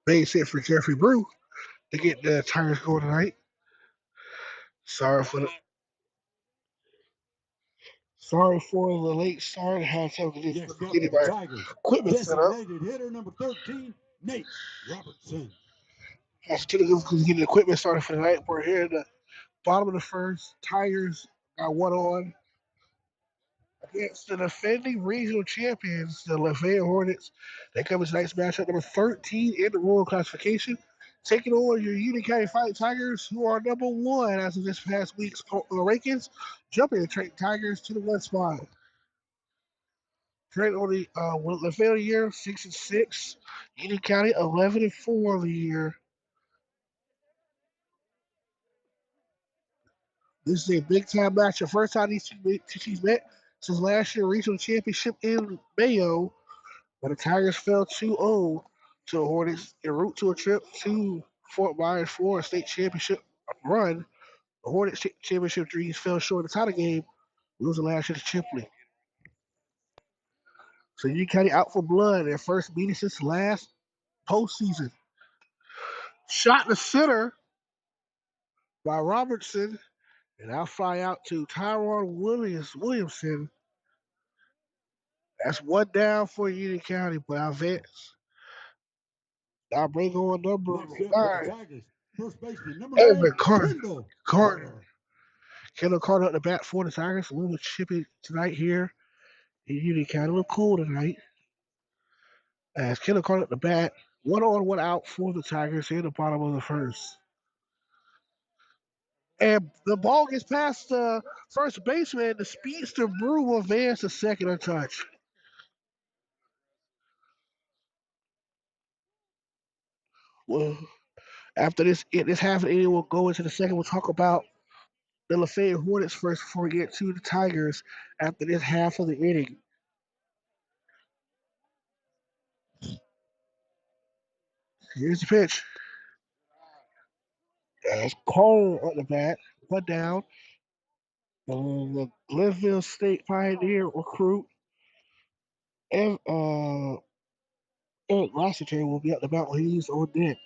Base hit for Jeffrey Brew to get the Tigers going tonight. Sorry for the Sorry for the late start. Had to get my equipment set up. Designated hitter number 13, Nate Robertson. Had to get the equipment started for the night. We're here at the bottom of the first. Tigers got one on against the defending regional champions, the Lafayette Hornets. They come in tonight's matchup number 13 in the Royal classification, taking on your Union County Fighting Tigers, who are number one as of this past week's rankings, jumping the Tigers to the one spot. Trent on the Lafayette year 6-6, Union County 11-4 of the year. This is a big time match. The first time these two teams met since last year's regional championship in Mayo. But the Tigers fell 2-0 to the Hornets en route to a trip to Fort Myers for a state championship run. The Hornets championship dreams fell short of the title game, losing last year to Chipley. So Union County out for blood, their first meeting since last postseason. Shot in the center by Robertson, and I'll fly out to Tyrone Williamson. That's one down for Union County, but I advance. I'll bring on number Next up for the 9, Tigers, first baseman number 9, Evan Carter. Kendall Carter. Kendall Carter at the bat for the Tigers. A little chippy tonight here in Union County. A little cool tonight. As Kendall Carter at the bat. One on, one out for the Tigers here in the bottom of the first. And the ball gets past the first baseman. The speedster Brew will advance to second untouched. Well, after this half of the inning, we'll go into the second. We'll talk about the Lafayette Hornets first before we get to the Tigers after this half of the inning. Here's the pitch. As Cole at the bat, one down. The Glenville State Pioneer recruit and Eric Lassiter will be at the bat when he's on deck.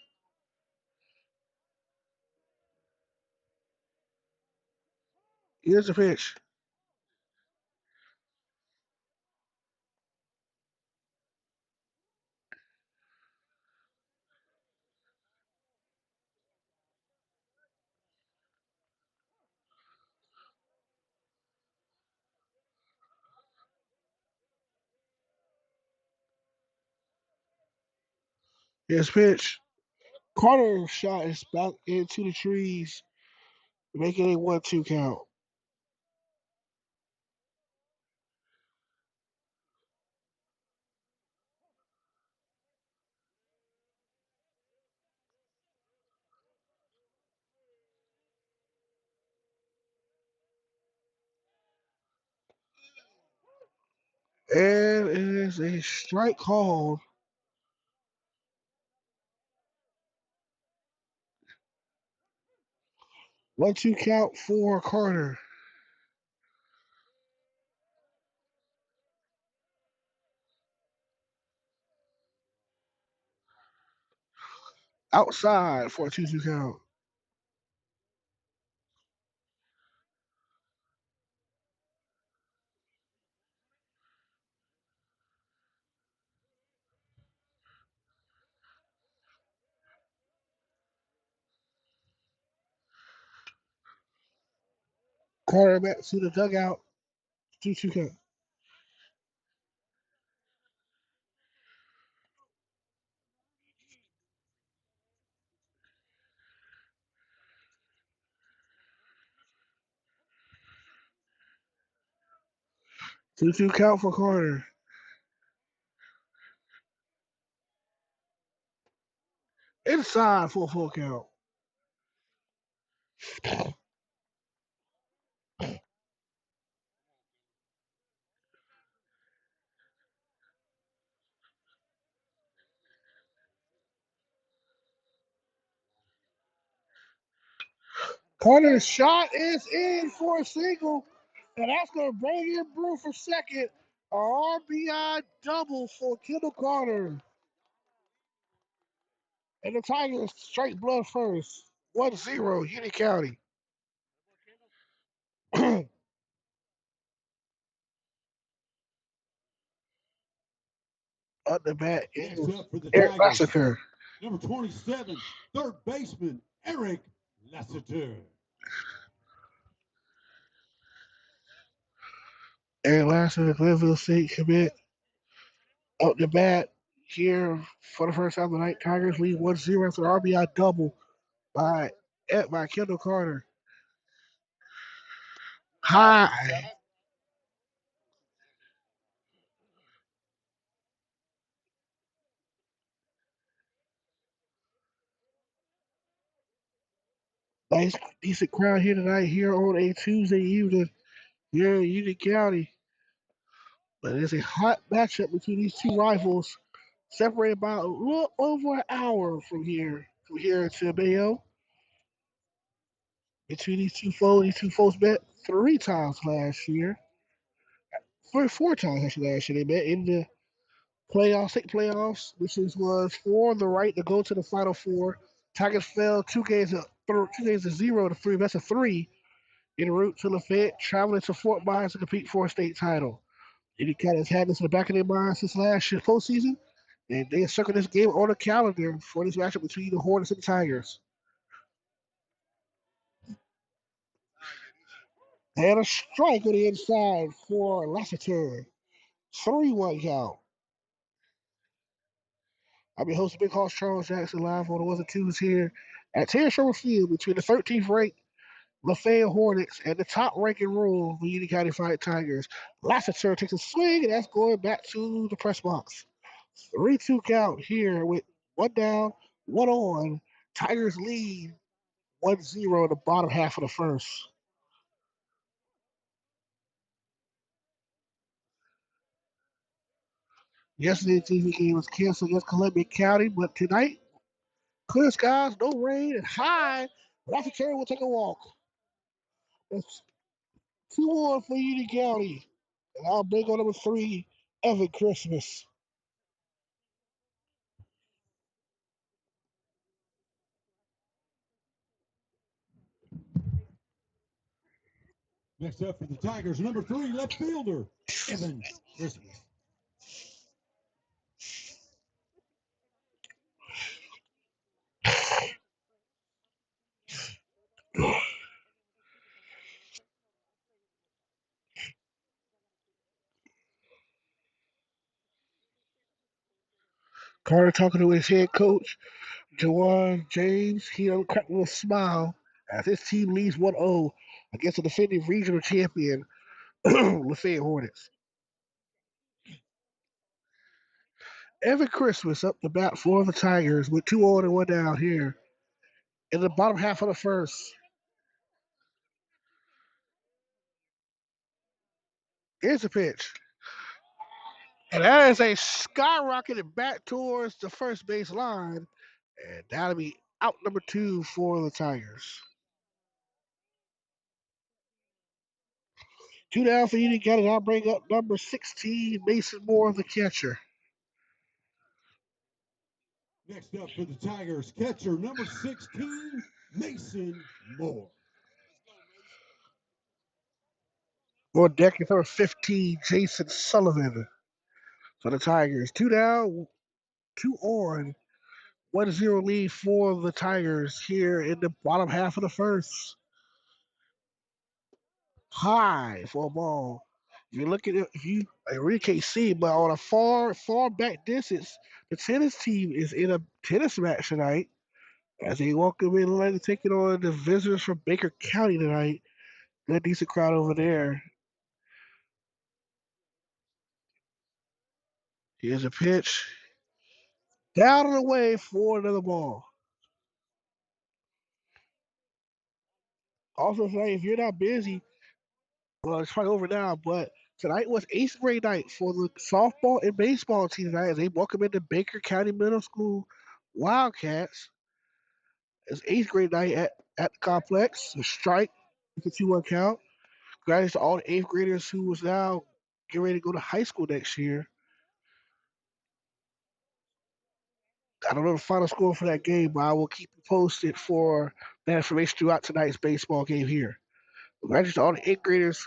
Here's the pitch. Here's the pitch. Carter's shot is back into the trees, making a 1-2 count. And it is a strike called. 1-2 count for Carter. Outside for a 2-2 count. 'Carter back to the dugout. 2-2 count. 2-2 count for Carter. Inside for a full count. Carter's shot is in for a single, and that's going to bring in Brew for second. A RBI double for Kendall Carter. And the Tigers straight blood first. 1-0, Union County. Up the bat Next is up for the Eric Tigers, Lassiter. number 27, third baseman, Eric Lassiter. Eric Lassiter, Glenville State commit. Up the bat here for the first time tonight. Tigers lead 1-0 after RBI double by Kendall Carter. High. Nice, decent crowd here tonight here on a Tuesday evening here in Union County. But it is a hot matchup between these two rivals, separated by a little over an hour from here to Mayo. Between these two folks met 3 times last year. Four times actually last year. They met in the state playoffs, was for the right to go to the Final Four. Tigers fell 2 games to 0 to three best of three en route to Lafayette, traveling to Fort Myers to compete for a state title. Any kind of had this in the back of their minds since last year's postseason, and they circled this game on the calendar for this matchup between the Hornets and the Tigers. And a strike on the inside for Lassiter. 3-1 count. I'll be hosting Big Hoss Charles Jackson live on the ones and twos here at Terry Sherman Field between the 13th ranked Lafayette Hornets and the top ranking rule the Union County Fight Tigers. Lassiter takes a swing, and that's going back to the press box. 3-2 count here with one down, one on. Tigers lead 1-0 in the bottom half of the first. Yesterday's TV game was canceled against Columbia County, but tonight, clear skies, no rain, and high. Lassiter will take a walk. It's 2-1 for Union County. And I'll bring on number 3, Evan Christmas. Next up for the Tigers, number 3, left fielder, Evan Christmas. Carter talking to his head coach, Jawan James. He cracked a little smile as his team leads 1-0 against the defending regional champion, Lafayette Hornets. Evan Christmas up the bat for the Tigers with 2 on and 1 down here in the bottom half of the first. Here's the pitch. And that is a skyrocketed back towards the first base line. And that'll be out number 2 for the Tigers. 2 down for Union County. I'll bring up number 16, Mason Moore, the catcher. Next up for the Tigers, catcher number 16, Mason Moore. On deck is number 15, Jason Sullivan. So the Tigers, 2 down, 2 on, 1-0 lead for the Tigers here in the bottom half of the first. High for a ball. If you look at it, I really can't see, but on a far back distance, the tennis team is in a tennis match tonight as they welcome in like taking on the visitors from Baker County tonight. Good decent crowd over there. Here's a pitch. Down and away for another ball. Also tonight, if you're not busy, well, it's probably over now, but tonight was eighth grade night for the softball and baseball team tonight as they welcome into Baker County Middle School Wildcats. It's eighth grade night at the complex. A strike, with a 2-1 count. Congrats to all the eighth graders who was now getting ready to go to high school next year. I don't know the final score for that game, but I will keep you posted for that information throughout tonight's baseball game here. Congrats to all the eighth graders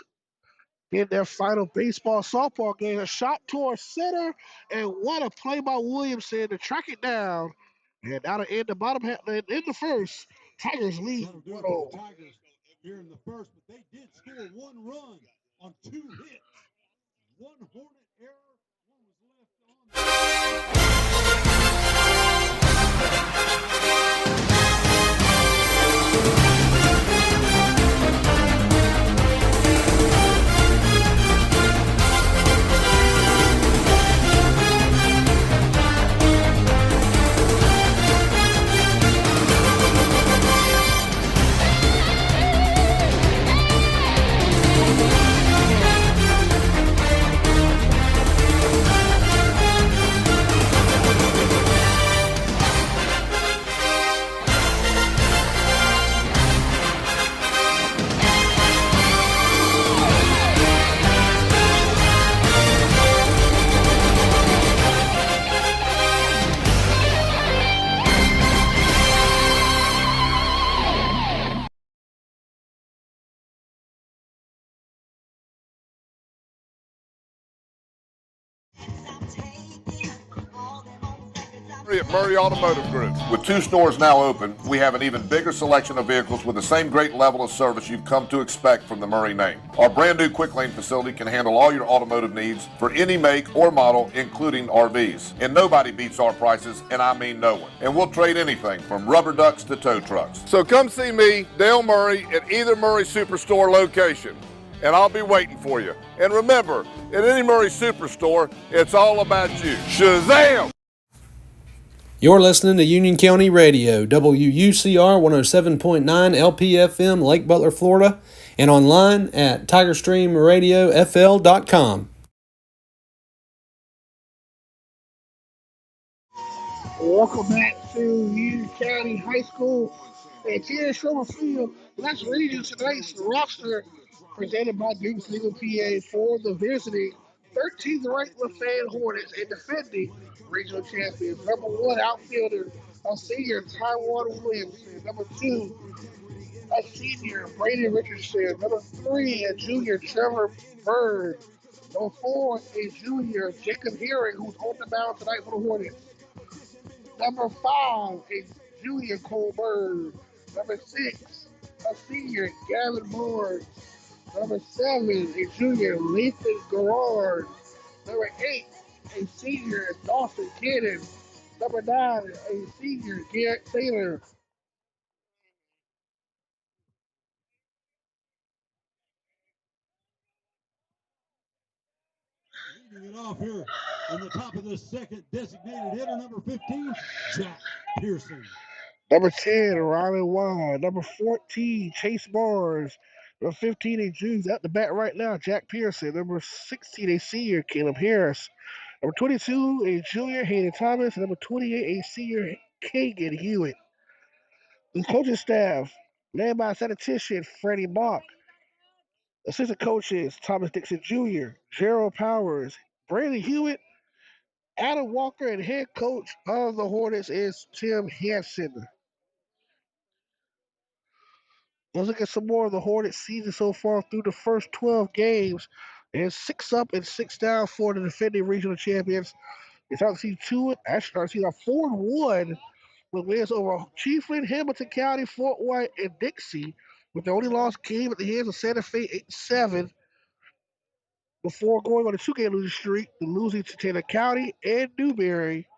in their final baseball softball game. A shot towards center, and what a play by Williamson to track it down. And now to end the bottom half, in the first, Tigers lead That'll do it for 1-0. the Tigers here in the first, but they did score 1 run on 2 hits. One Hornet error, one was left on. At Murray Automotive Group. With 2 stores now open, we have an even bigger selection of vehicles with the same great level of service you've come to expect from the Murray name. Our brand new Quick Lane facility can handle all your automotive needs for any make or model, including RVs. And nobody beats our prices, and I mean no one. And we'll trade anything from rubber ducks to tow trucks. So come see me, Dale Murray, at either Murray Superstore location, and I'll be waiting for you. And remember, at any Murray Superstore, it's all about you. Shazam! You're listening to Union County Radio, WUCR 107.9 LPFM, Lake Butler, Florida, and online at TigerStreamRadioFL.com. Welcome back to Union County High School and here in Sherman Field. Let's read you tonight's roster presented by Duke's Legal PA for the visiting 13th ranked Lafayette Hornets and defending regional champions. Number 1 outfielder, a senior Taiwan Williamson. Number 2, a senior Brady Richardson. Number 3, a junior Trevor Bird. Number 4, a junior Jacob Herring, who's on the mound tonight for the Hornets. Number 5, a junior Cole Bird. Number 6, a senior Gavin Moore. Number 7, a junior Lathan Garrard. Number 8, a senior Dawson Cannon. Number 9, a senior Garrett Taylor. Leading it off here in the top of the second, designated hitter, number 15, Jack Pearson. Number 10, Riley Wine. Number 14, Chase Barnes. Number 15, a junior at the bat right now, Jack Pearson. Number 16, a senior, Caleb Harris. Number 22, a junior, Hayden Thomas. And number 28, a senior, Kagan Hewitt. The coaching staff, led by statistician Freddie Mock. Assistant coaches, Thomas Dixon Jr., Gerald Powers, Brandon Hewitt, Adam Walker, and head coach of the Hornets is Tim Hansen. Let's look at some more of the Hornets season so far through the first 12 games. It's 6 up and 6 down for the defending regional champions. It's out to see 4-1 with wins over Chiefland, Hamilton County, Fort White, and Dixie, with the only lost game at the hands of Santa Fe 8-7 before going on a 2-game losing streak, losing to Taylor County and Newberry.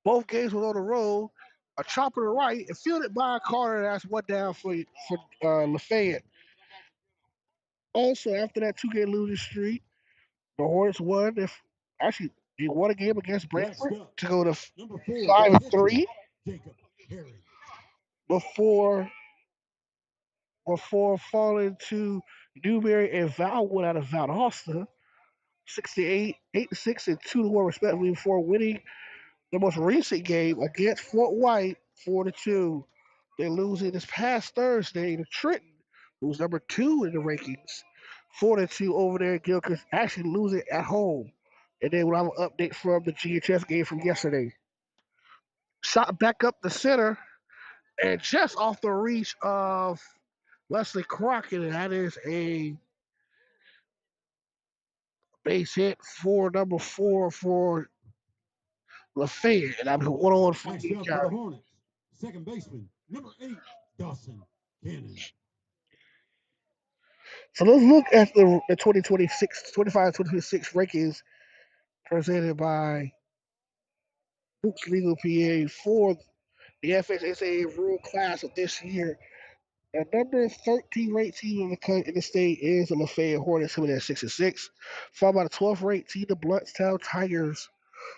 Both games were on the road. A chop to the right and fielded by Carter. That's 1 down for Lafayette. Also, after that 2-game losing streak, the Hornets won. Actually, they won a game against Brantford to go to 5-3 before falling to Newberry and Valwood out of Valdosta, 68, 8-6, and 2-1 respectively before winning the most recent game against Fort White, 4-2. They losing this past Thursday to Trenton, who's number 2 in the rankings. 4-2 over there. Gilchrist actually losing at home. And then we'll have an update from the GHS game from yesterday. Shot back up the center and just off the reach of Wesley Crockett, and that is a base hit for number 4 for Lafayette, and I'm 1-on for Next Union up for the County. Hornets, second baseman, number 8, Dawson Cannon. So let's look at the 2026, 25-2026 rankings presented by Hoops Legal PA for the FHSA rule class of this year. The number 13 ranked team in the state is the Lafayette Hornets, coming in at 6-6, followed by the 12th ranked team, the Bluntstown Tigers,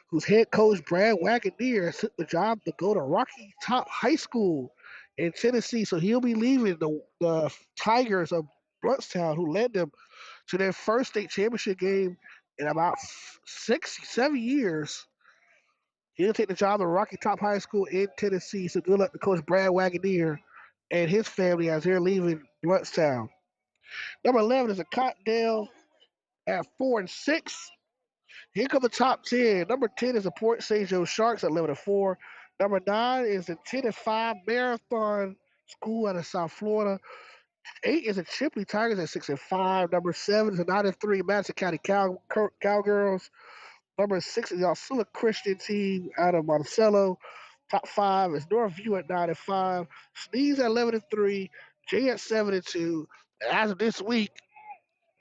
whose head coach Brad Wagoneer took the job to go to Rocky Top High School in Tennessee. So he'll be leaving the Tigers of Bluntstown, who led them to their first state championship game in about 6, 7 years. He'll take the job at Rocky Top High School in Tennessee. So good luck to Coach Brad Wagoneer and his family as they're leaving Bluntstown. Number 11 is a Cottondale at 4-6. Here come the top 10. Number 10 is the Port St. Joe Sharks at 11-4. Number 9 is the 10-5 Marathon School out of South Florida. 8 is the Chipley Tigers at 6-5. Number 7 is the 9-3 Madison County Cowgirls. Number 6 is the Osceola Christian team out of Monticello. Top 5 is Northview at 9-5. Sneeze at 11-3. Jay at 7-2. And as of this week,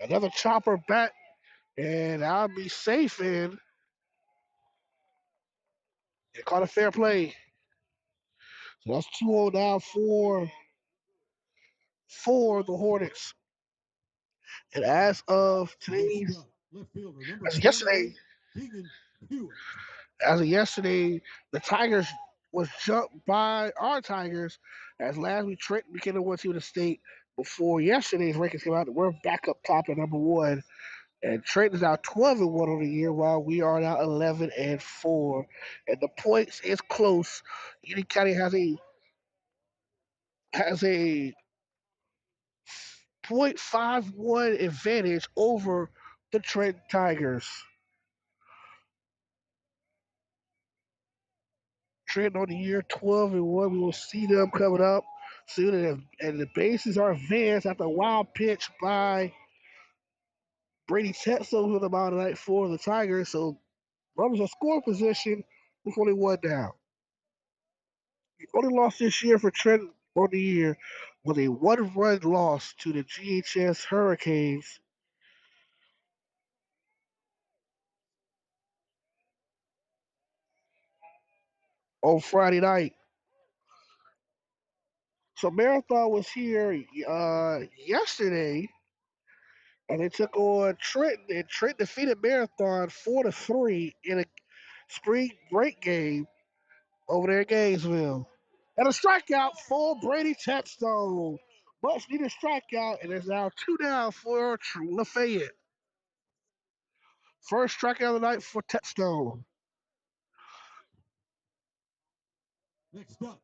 another chopper back, and I'll be safe in. They caught a fair play. So that's 2-0 now for the Hornets. And as of Next today's, up, left fielder, number as of 28, yesterday, Keegan Hewitt. as of yesterday, the Tigers was jumped by our Tigers as last week Trenton became the 1 team in the state. Before yesterday's rankings came out, we're back up top at number 1. And Trenton's now 12-1 on the year, while we are now 11-4. And the points is close. Union County has a .51 advantage over the Trenton Tigers. Trenton on the year 12-1. We will see them coming up soon, and the bases are advanced after a wild pitch by Brady Tetzel with about night 4 of the Tigers. So runners are scoring position with only 1 down. The only loss this year for Trenton on the year was a 1-run loss to the GHS Hurricanes on Friday night. So Marathon was here yesterday, and they took on Trenton, and Trenton defeated Marathon 4-3 in a spring break game over there in Gainesville. And a strikeout for Brady Tetstone. Much needed strikeout, and it's now 2 down for Lafayette. First strikeout of the night for Tetstone. Next up,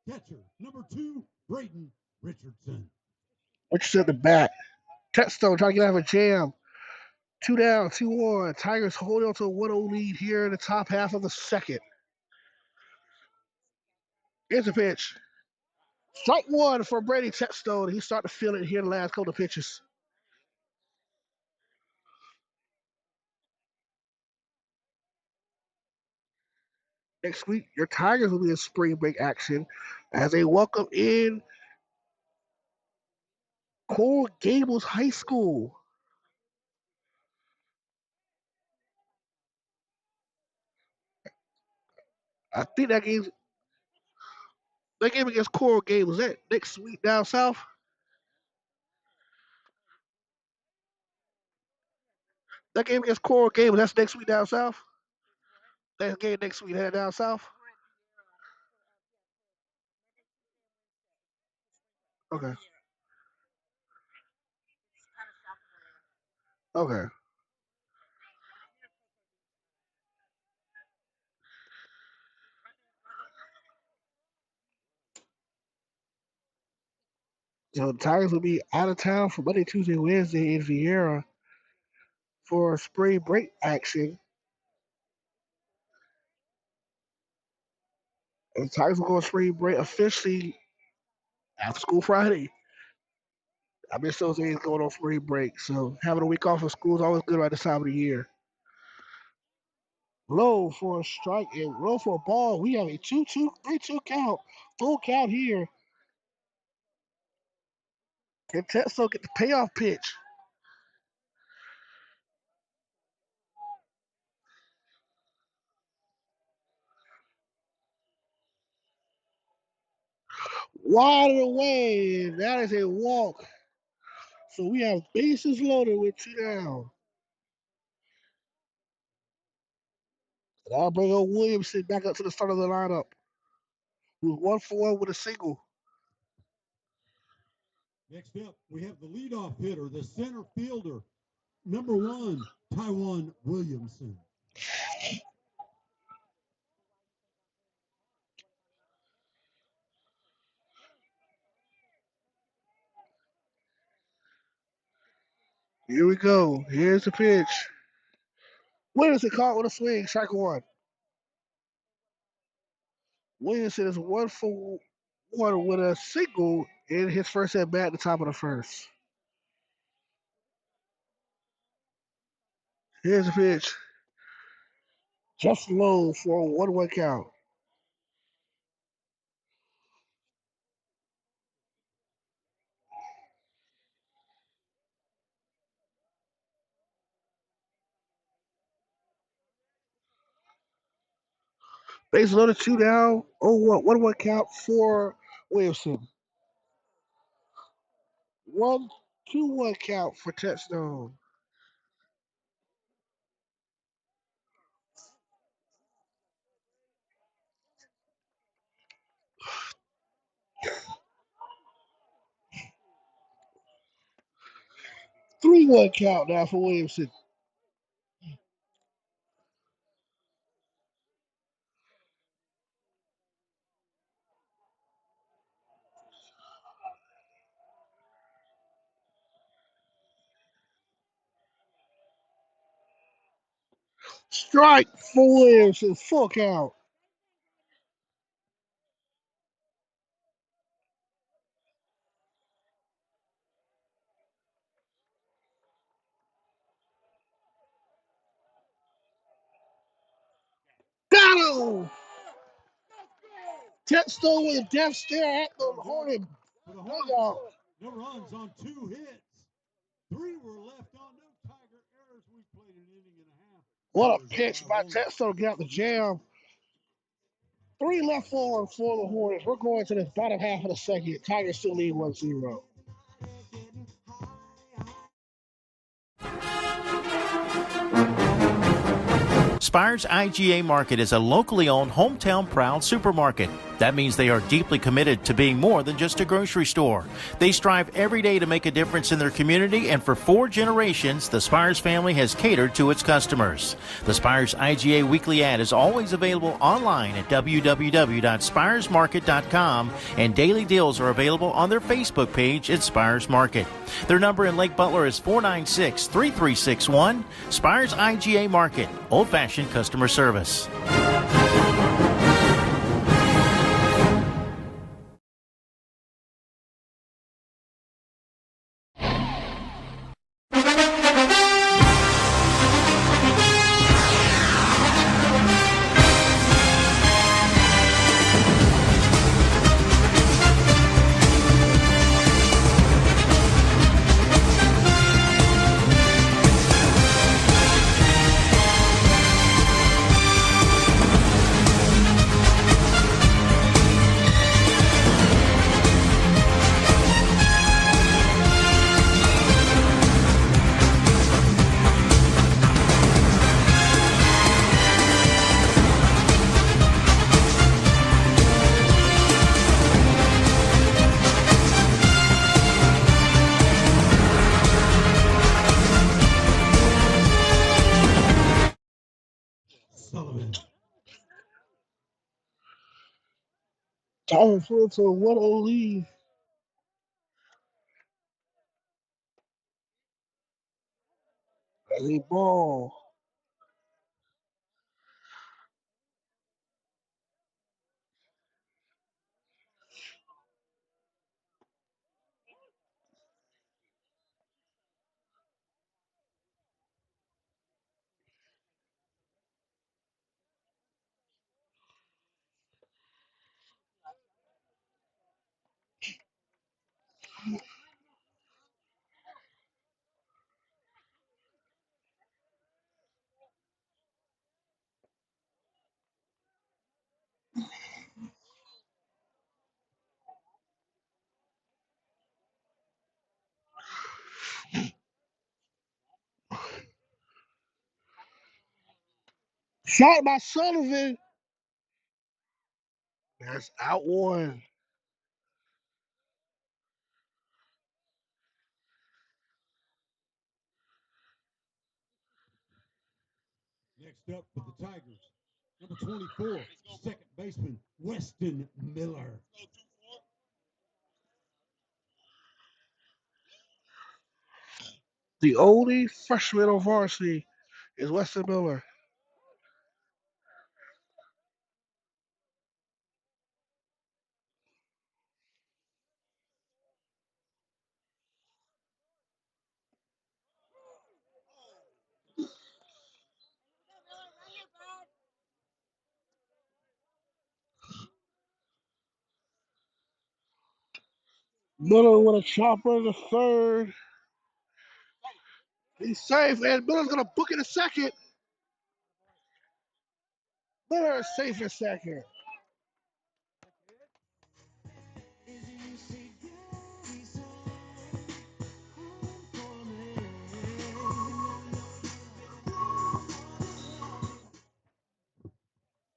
catcher, number 2, Braden Richardson. Richardson at the bat. Tetstone trying to get out of a jam. 2 down, 2-1. Tigers holding on to a 1-0 lead here in the top half of the second. Here's the pitch. Strike 1 for Brady Tetstone. He's starting to feel it here in the last couple of pitches. Next week, your Tigers will be in spring break action as they welcome in Coral Gables High School. I think that game against Coral Gables, that next week down south. That game against Coral Gables, that's next week down south. That game next week down south. Okay. Okay. So the Tigers will be out of town for Monday, Tuesday, Wednesday in Vieira for spring break action. And the Tigers will go on spring break officially after school Friday. I miss those days going on spring break. So having a week off of school is always good right this time of the year. Low for a strike and low for a ball. We have a 2-2, 3-2 count. Full count here. Can Tetsuo get the payoff pitch? Wide away. That is a walk. So we have bases loaded with 2 down. And I'll bring old Williamson back up to the start of the lineup. Who's 1-for-1 with a single. Next up, we have the leadoff hitter, the center fielder, number 1, Taiwan Williamson. Here we go. Here's the pitch. Williamson caught with a swing. Strike one. Williamson is 1-for-1 with a single in his first at bat at the top of the first. Here's the pitch. Just low for a 1-1 count. Base loaded 2 down. 1-1 count for Williamson. 1-2-1 count for touchdown. Three-one count now for Williamson. Strike for Williamson. Full count. Got him! Touchdown with a death stare at the Hornet For the Hornets, dugout. no runs on 2 hits. 3 were left on, no Tiger errors. We played an inning and a half. What a pitch by Tetsuo to get out the jam. 3 left for the Hornets. We're going to the bottom half of the second. Tigers still lead 1-0. Spires IGA Market is a locally owned, hometown proud supermarket. That means they are deeply committed to being more than just a grocery store. They strive every day to make a difference in their community, and for 4 generations, the Spires family has catered to its customers. The Spires IGA weekly ad is always available online at www.spiresmarket.com, and daily deals are available on their Facebook page at Spires Market. Their number in Lake Butler is 496-3361. Spires IGA Market, old-fashioned customer service. Sullivan. Tigers full to a 1-0 lead. Any ball. Shot by Sullivan. That's out one. Next up for the Tigers, number 24, second baseman, Weston Miller. The only freshman on varsity is Weston Miller. Miller with a chopper in the third. He's safe, and Miller's gonna book it a second. Miller is safe in second.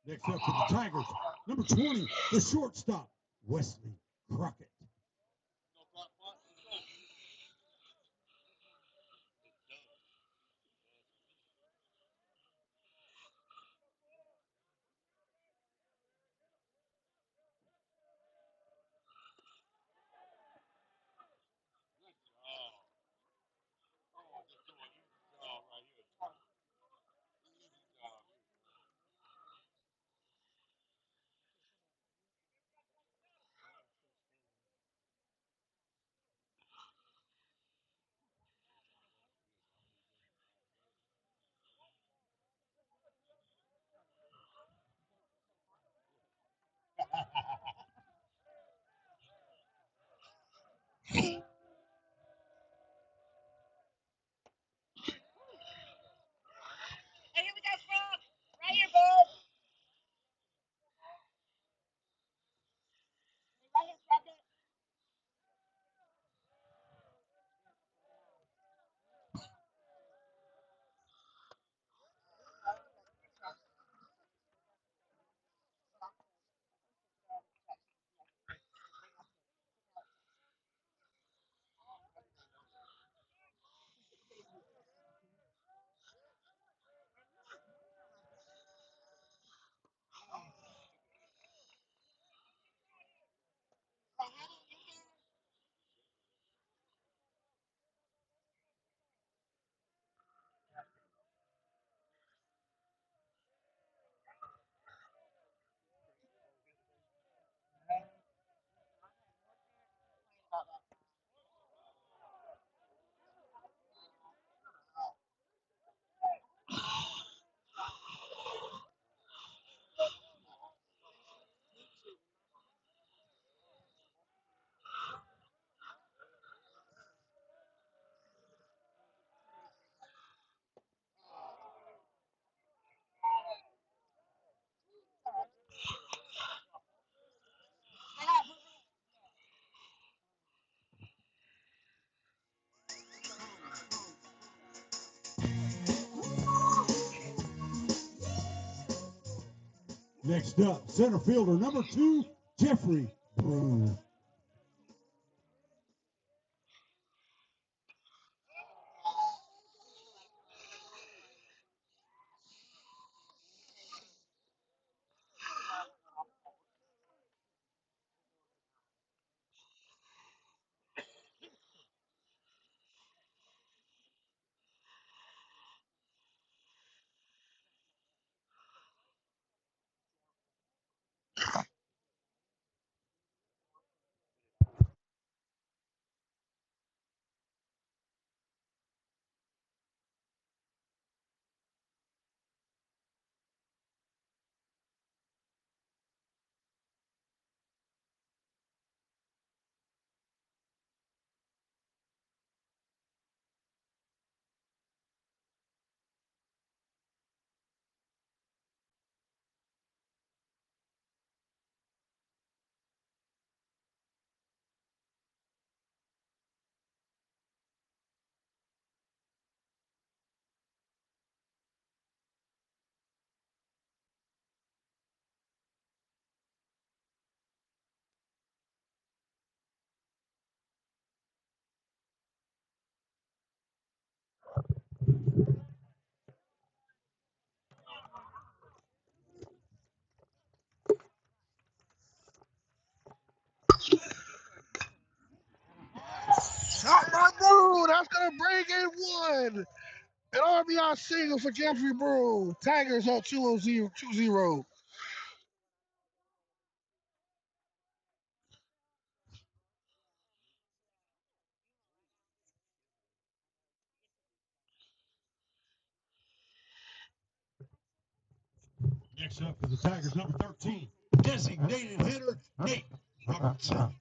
Next up for the Tigers, number 20, the shortstop, Wesley Crockett. Next up, center fielder, number 2, Jeffrey Brew. one. An RBI single for Jeffrey Brew. Tigers up 2-0. Next up for the Tigers, number 13, designated hitter, Nate Robertson.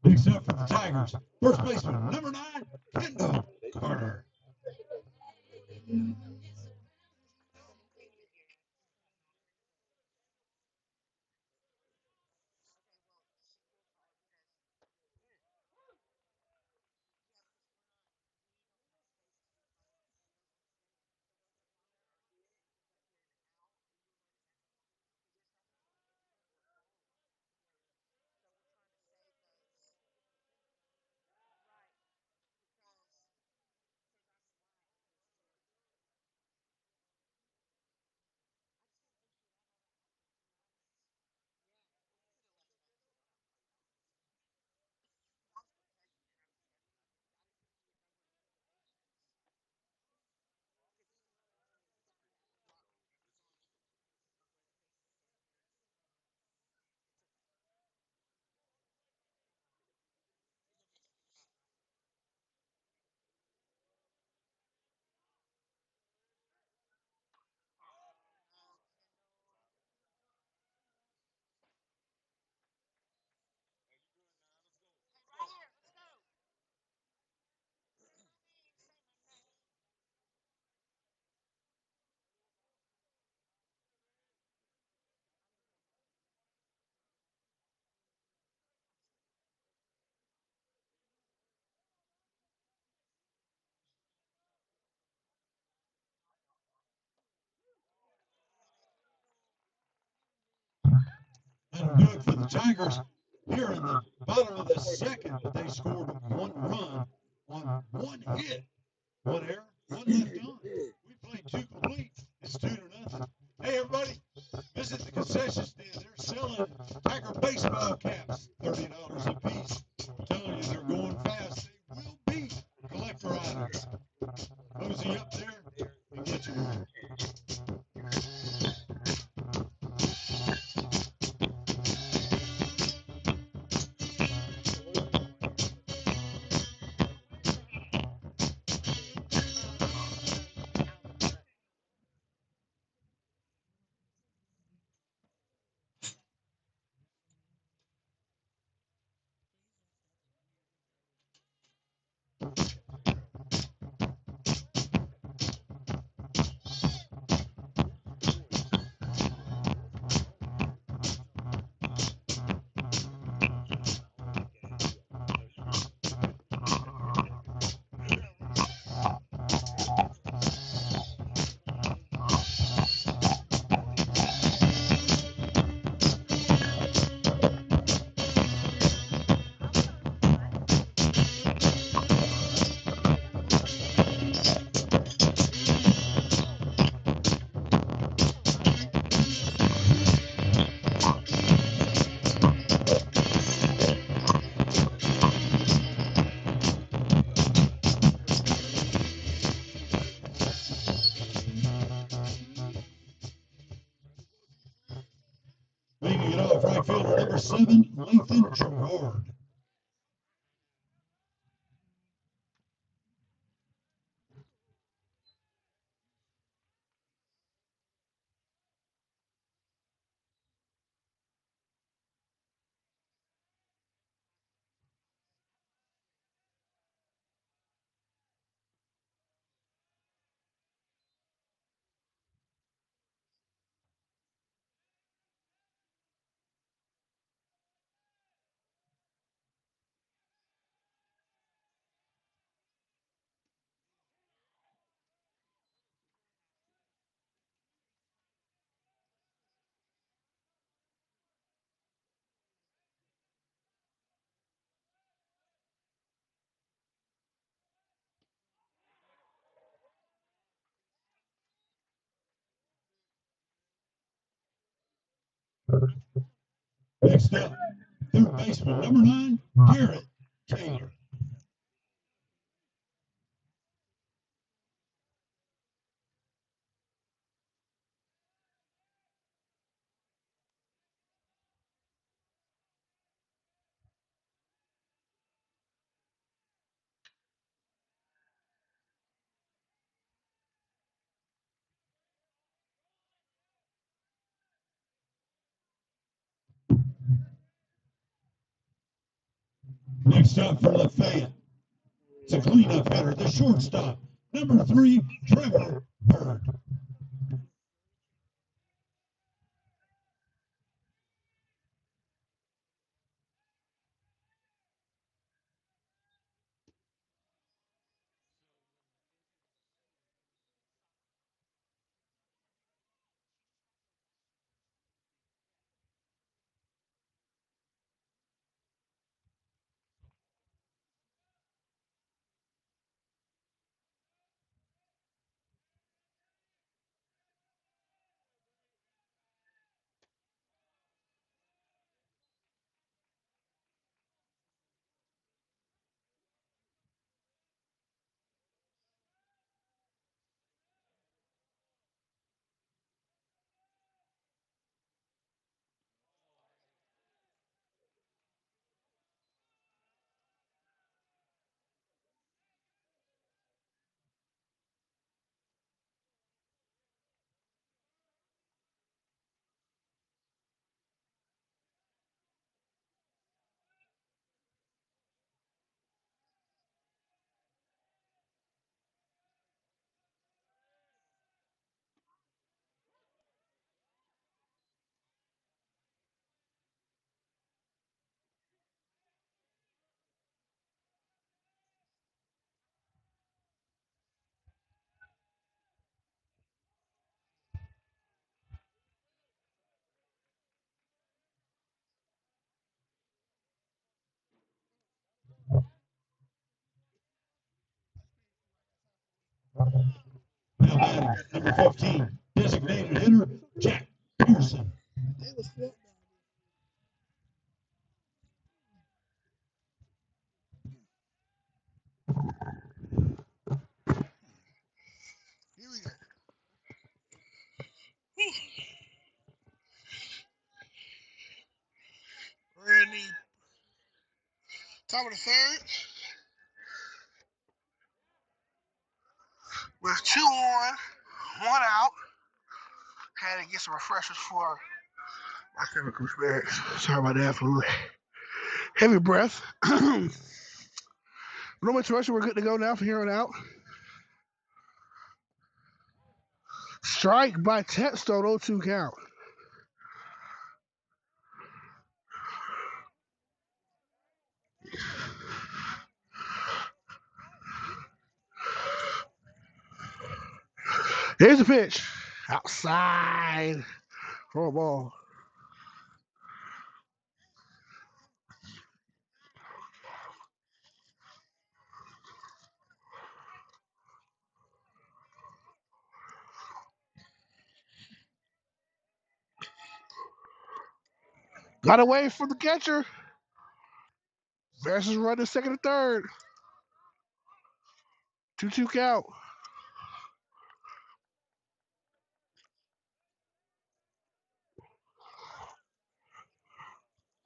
Next up for the Tigers, first baseman, number 9, Kendall Carter. That'll do it for the Tigers here in the bottom of the second, but they scored 1 run on 1 hit, 1 error, 1 left on. We played 2 complete. It's 2-0. Hey, everybody, visit the concession stand. They're selling Tiger baseball caps, $30 a piece. I'm telling you, they're going fast. They will be collector items. Mosey up there and get you one. Outfielder number 7, Lathan Gerard. Next up, third baseman number 9, Garrett Taylor. Next up for Lafayette, it's a cleanup hitter, the shortstop, number 3, Trevor Bird. Now batter, number 15, designated hitter, Jack Pearson. Here we go. We're in the top of the third with 2 on, 1 out. Had to get some refreshers for my chemical spirits. Sorry about that, fool. Heavy breath. No interruption. We're good to go now from here on out. Strike by Tetstone, 0-2 count. Here's the pitch. Outside. For a ball. Got away from the catcher. Bears is running second and third. 2-2 count.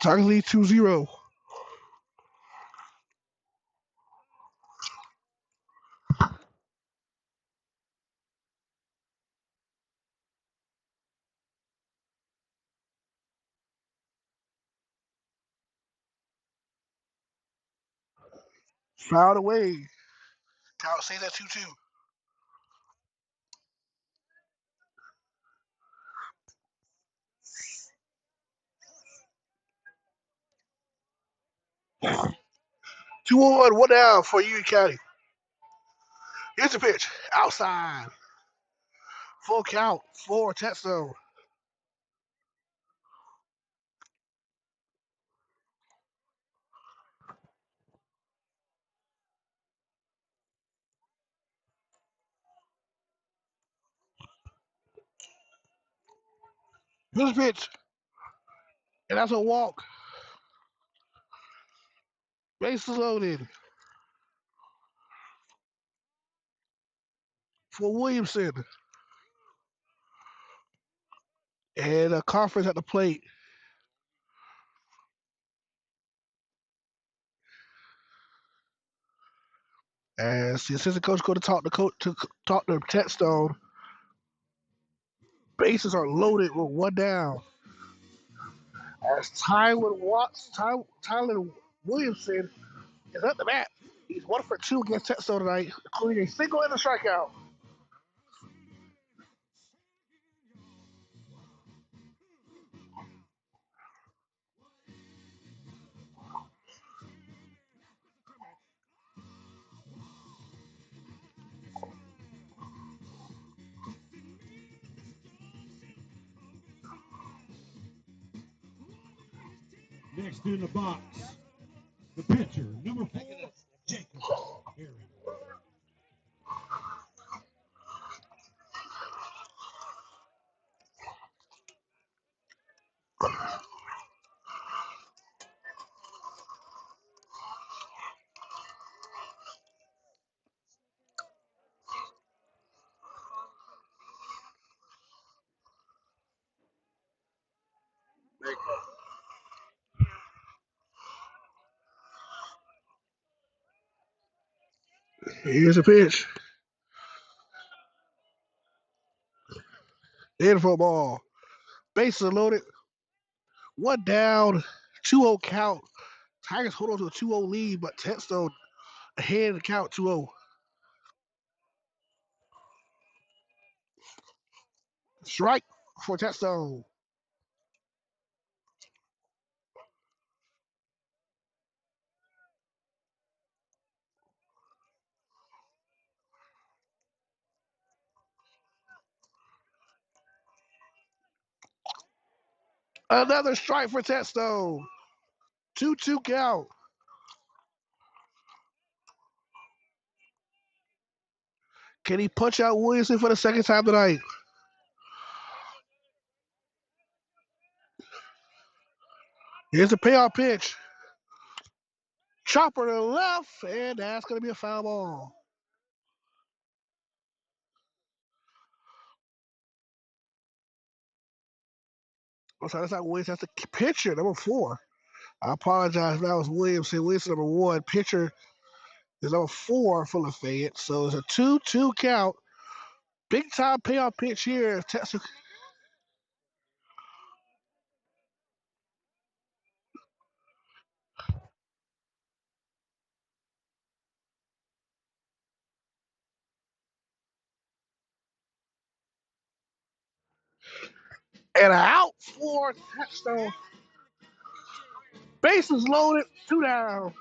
Tigers lead 2-0. Fouled away. Count stays at 2-2. Two on, one down for Union County. Here's the pitch. Outside. Full count. 4 touchdown. Here's the pitch. And that's a walk. Bases loaded. For Williamson. And a conference at the plate. As the assistant coach go to talk to Tetstone. Bases are loaded with one down. As Tyler Williamson is at the bat. He's 1 for 2 against Tetstone tonight, including a single and a strikeout. Next in the box, the pitcher, number 4, Jacob Aaron. Here's a pitch. In for a ball. Bases are loaded. One down. 2-0 count. Tigers hold on to a 2-0 lead, but Tetstone ahead in the count 2-0. Strike for Tetstone. Another strike for Tetstone. 2-2 count. Can he punch out Williamson for the second time tonight? Here's the payoff pitch. Chopper to the left, and that's going to be a foul ball. I'm sorry, that's not Williamson. That's the pitcher, number 4. I apologize. That was Williamson. Williamson, number 1. Pitcher is number 4 for Lafayette. So it's a 2-2 count. Big time payoff pitch here. And out for touchdown. Bases loaded. 2 down.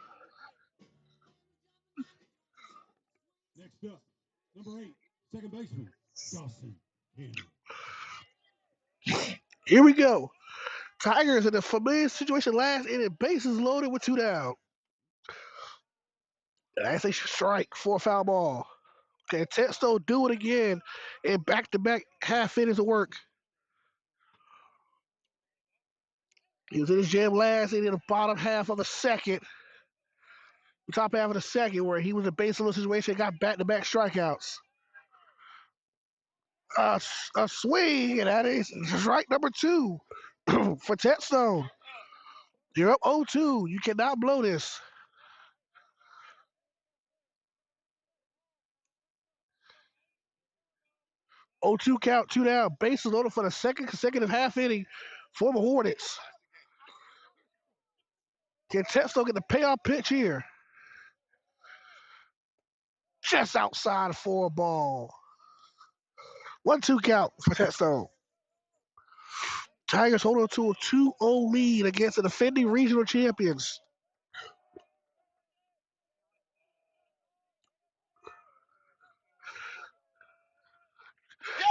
Next up, number 8, second baseman, Dawson Henry. Here we go. Tigers in a familiar situation last inning. Bases loaded with 2 down. And that's a strike for a foul ball. Okay, Tetstone do it again in back-to-back half innings of work. He was in his jam last inning in the bottom half of the second. The top half of the second, where he was in a base loaded situation, got back-to-back strikeouts. A swing, and that is strike number 2 for Tetstone. You're up 0-2. You cannot blow this. Oh, 2 count, 2 down. Bases loaded for the second consecutive half inning for the Hornets. Can Testo get the payoff pitch here? Just outside for a ball. 1-2 count for Testo. Tigers hold on to a 2-0 lead against the defending regional champions.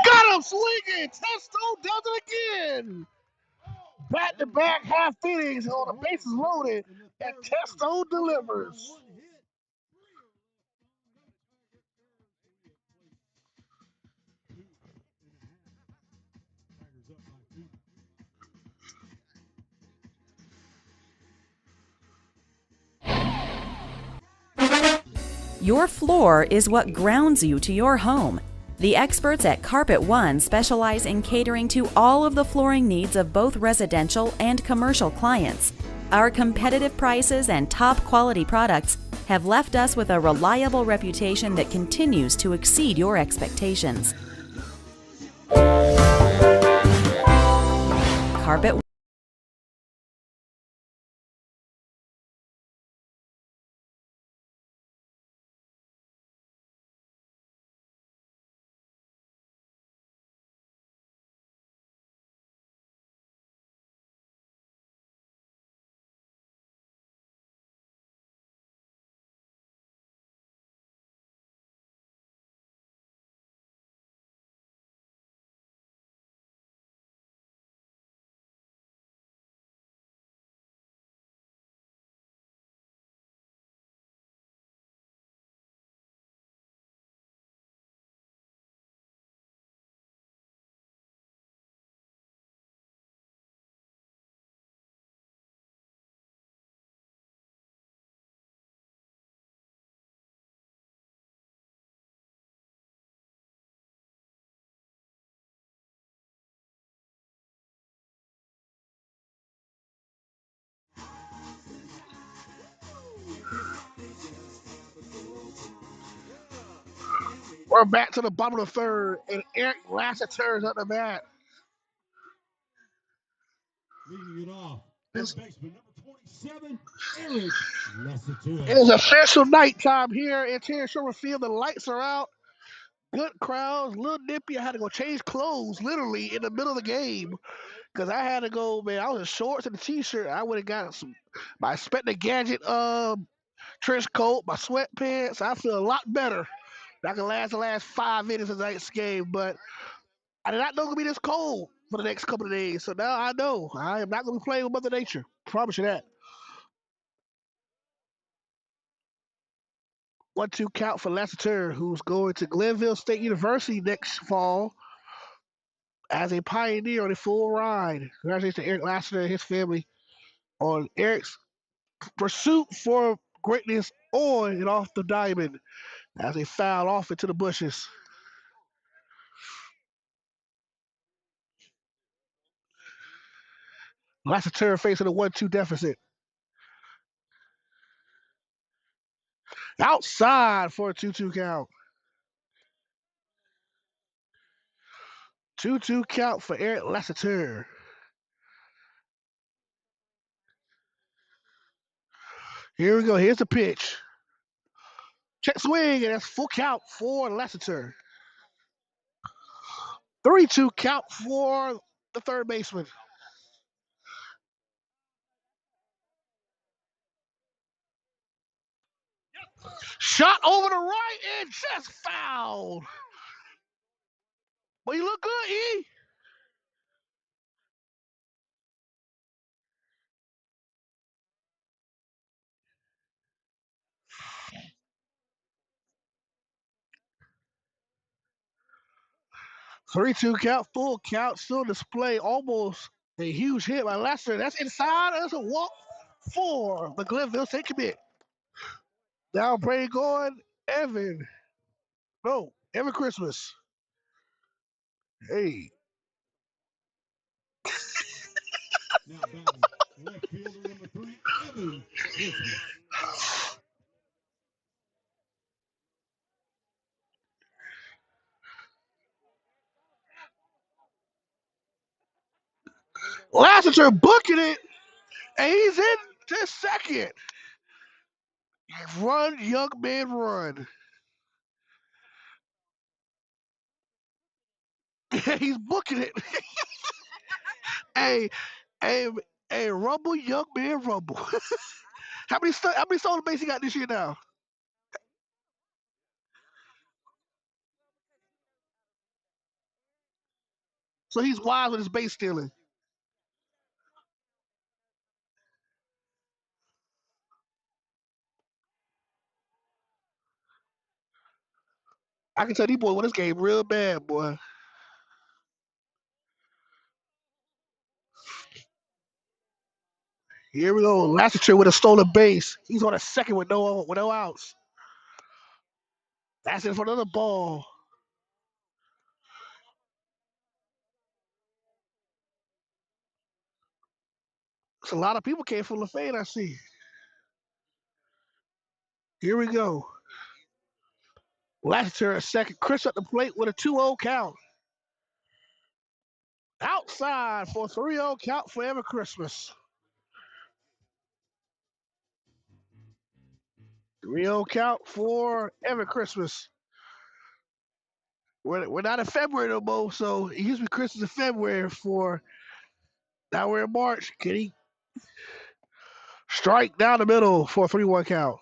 Got him swinging. Testo does it again. Back-to-back half innings on the bases loaded, and Testo delivers. Your floor is what grounds you to your home. The experts at Carpet One specialize in catering to all of the flooring needs of both residential and commercial clients. Our competitive prices and top quality products have left us with a reliable reputation that continues to exceed your expectations. Carpet We're back to the bottom of the third, and Eric Lassiter is at the bat. Leading it off, first baseman number 27, Eric Lassiter. It is official nighttime here at Terry Sherman Field. The lights are out. Good crowds, little nippy. I had to go change clothes literally in the middle of the game because I had to go, man. I was in shorts and a t-shirt. I would have got my Spectre Gadget trench coat, my sweatpants. I feel a lot better. I can last the last 5 minutes of tonight's game, but I did not know it would be this cold for the next couple of days. So now I know I am not going to be playing with Mother Nature. Promise you that. 1-2 count for Lassiter, who's going to Glenville State University next fall as a pioneer on a full ride. Congratulations to Eric Lassiter and his family on Eric's pursuit for greatness on and off the diamond as they foul off into the bushes. Lassiter facing a 1-2 deficit. Outside for a 2-2 count. 2-2 count for Eric Lassiter. Here we go. Here's the pitch. Check swing, and that's full count for Lassiter. 3-2 count for the third baseman. Shot over the right and just fouled. But you look good, E. Three-two count, full count, still display almost a huge hit by Lassiter. That's inside. That's a walk for the Glenville State commit. Now Brady going, Evan. No, Evan Christmas. Hey. Now batting, left fielder number 3, Evan Christmas. Lassiter booking it, and he's in this second. Run, young man, run. He's booking it. hey, hey, hey, rumble, young man, rumble. How many stolen base he got this year now? So he's wise with his base stealing. I can tell these boys win this game real bad, boy. Here we go. Lassiter with a stolen base. He's on a second with no outs. That's it for another ball. It's a lot of people came from Lafayette, I see. Here we go. Lassiter a second. Chris at the plate with a 2-0 count. Outside for a 3-0 count for Ever Christmas. 3-0 count for Ever Christmas. We're not in February no more, so it used to be Christmas in February for now we're in March. Can he strike down the middle for a 3-1 count?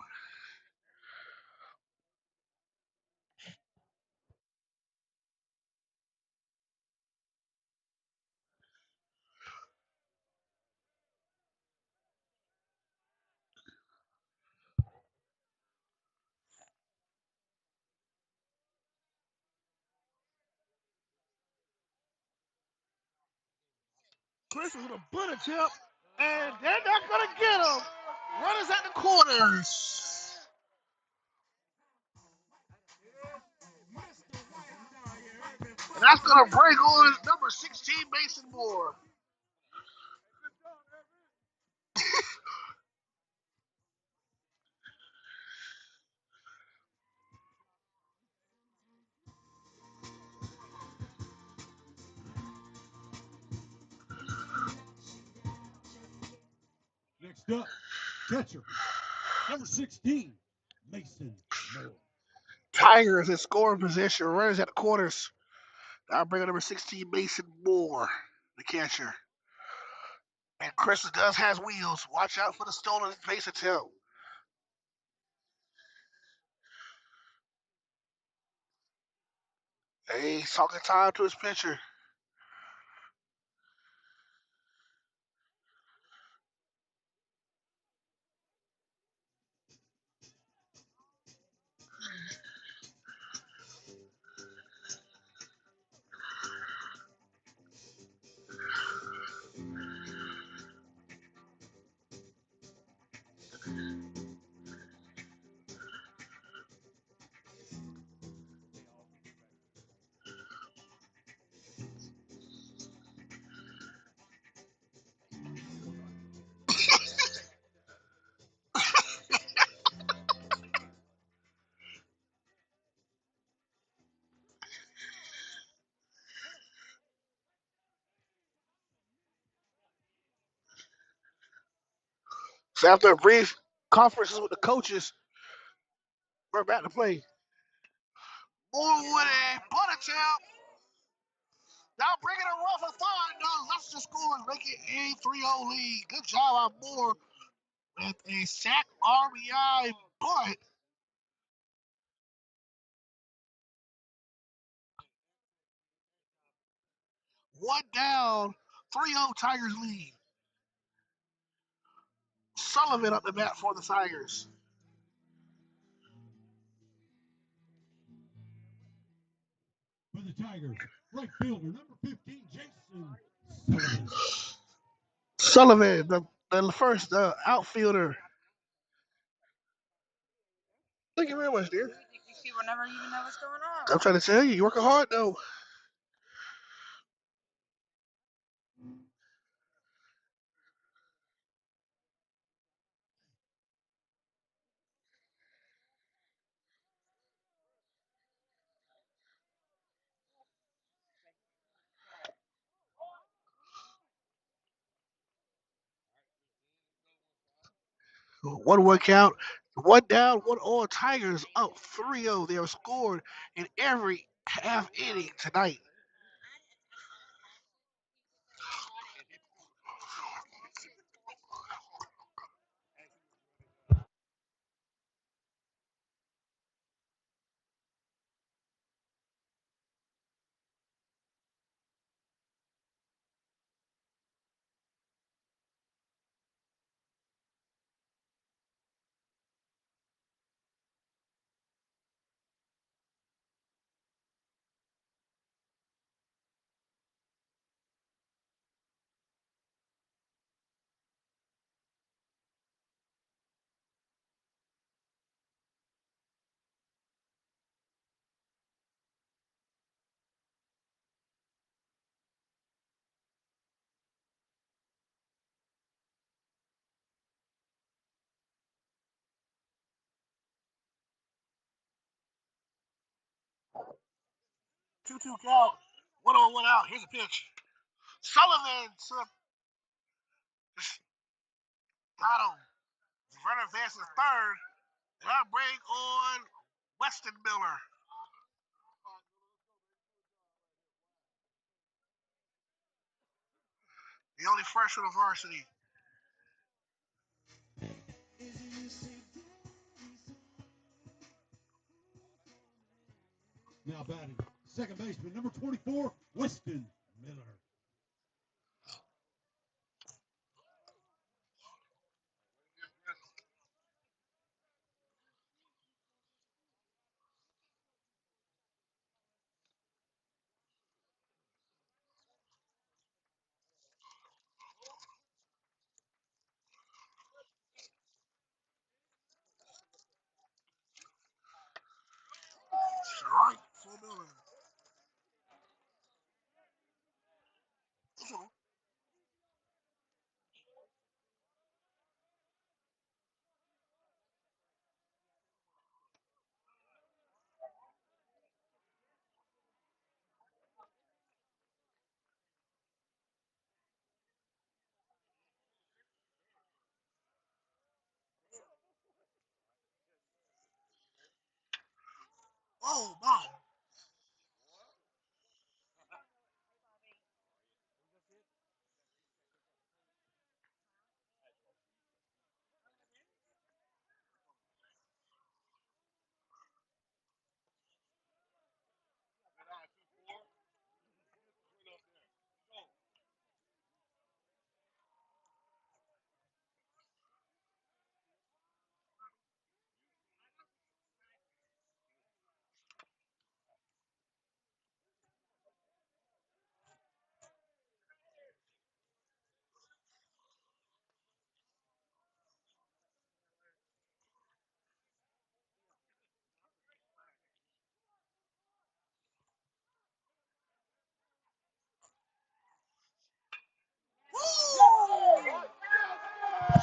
Chris with a butt attempt, and they're not going to get him. Runners at the corners. And that's going to break on number 16, Mason Moore. Next up, catcher, number 16, Mason Moore. Tigers in scoring position. Runners at the corners. Now bringing number 16, Mason Moore, the catcher. And Chris does has wheels. Watch out for the stolen base attempt. Hey, he's talking time to his pitcher. So after a brief conferences with the coaches, we're back to play. Moore with a butt attempt. Now bringing it rough and fine. No, let's just score and make it a 3-0 lead. Good job on Moore with a sack RBI butt. One down, 3-0 Tigers lead. Sullivan up the bat for the Tigers. For the Tigers, right fielder, number 15, Jason Sullivan. Sullivan, the first outfielder. Thank you very much, dear. You see whenever you know what's going on. I'm trying to tell you, you're working hard though. 1-1 count. One down, one on. Tigers up 3-0. They have scored in every half inning tonight. Two count. 1-on, 1 out. Here's a pitch. Sullivan got him. Runner advances third. And I bring on Weston Miller. The only freshman of varsity. Now batting, second baseman, number 24, Weston Miller. Strike for Miller. Oh, my.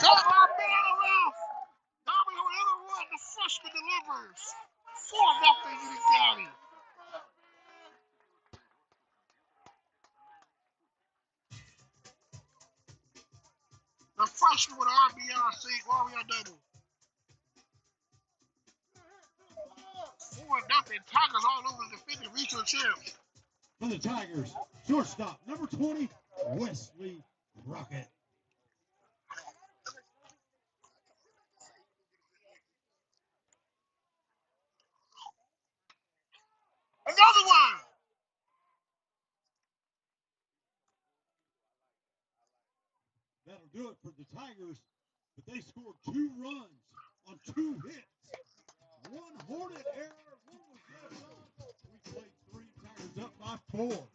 Got my man around. Tommy on the other one. The freshman delivers. 4-0 Union County. The freshman with an RBI double. 4-0. Tigers all over the defending regional champs. For the Tigers, shortstop, number 20, Wesley Rocket. Another one. That'll do it for the Tigers, but they scored 2 runs on 2 hits. 1 Hornet error, 1 was left on. We played 3, Tigers up by 4.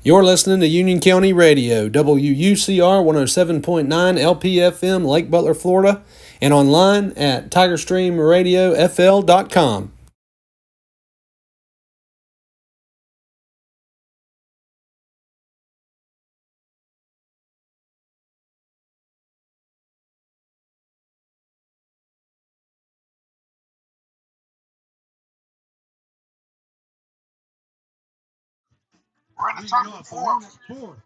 You're listening to Union County Radio, WUCR 107.9 LPFM, Lake Butler, Florida, and online at TigerStreamRadioFL.com. We're in the Leading top off the four. Hornets fourth.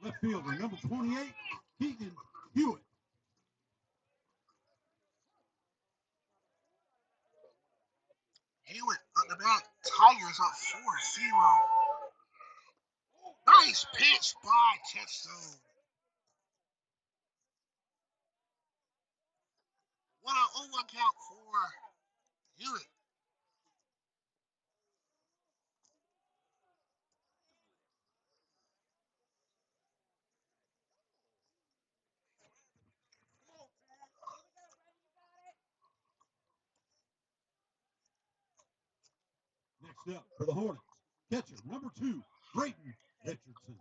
Left fielder, number 28, Keegan Hewitt. Hewitt on the back. Tigers up 4-0. Nice pitch by Tetsu. 1-0 count for Hewitt. Next up for the Hornets, catcher, number 2, Brayton Richardson.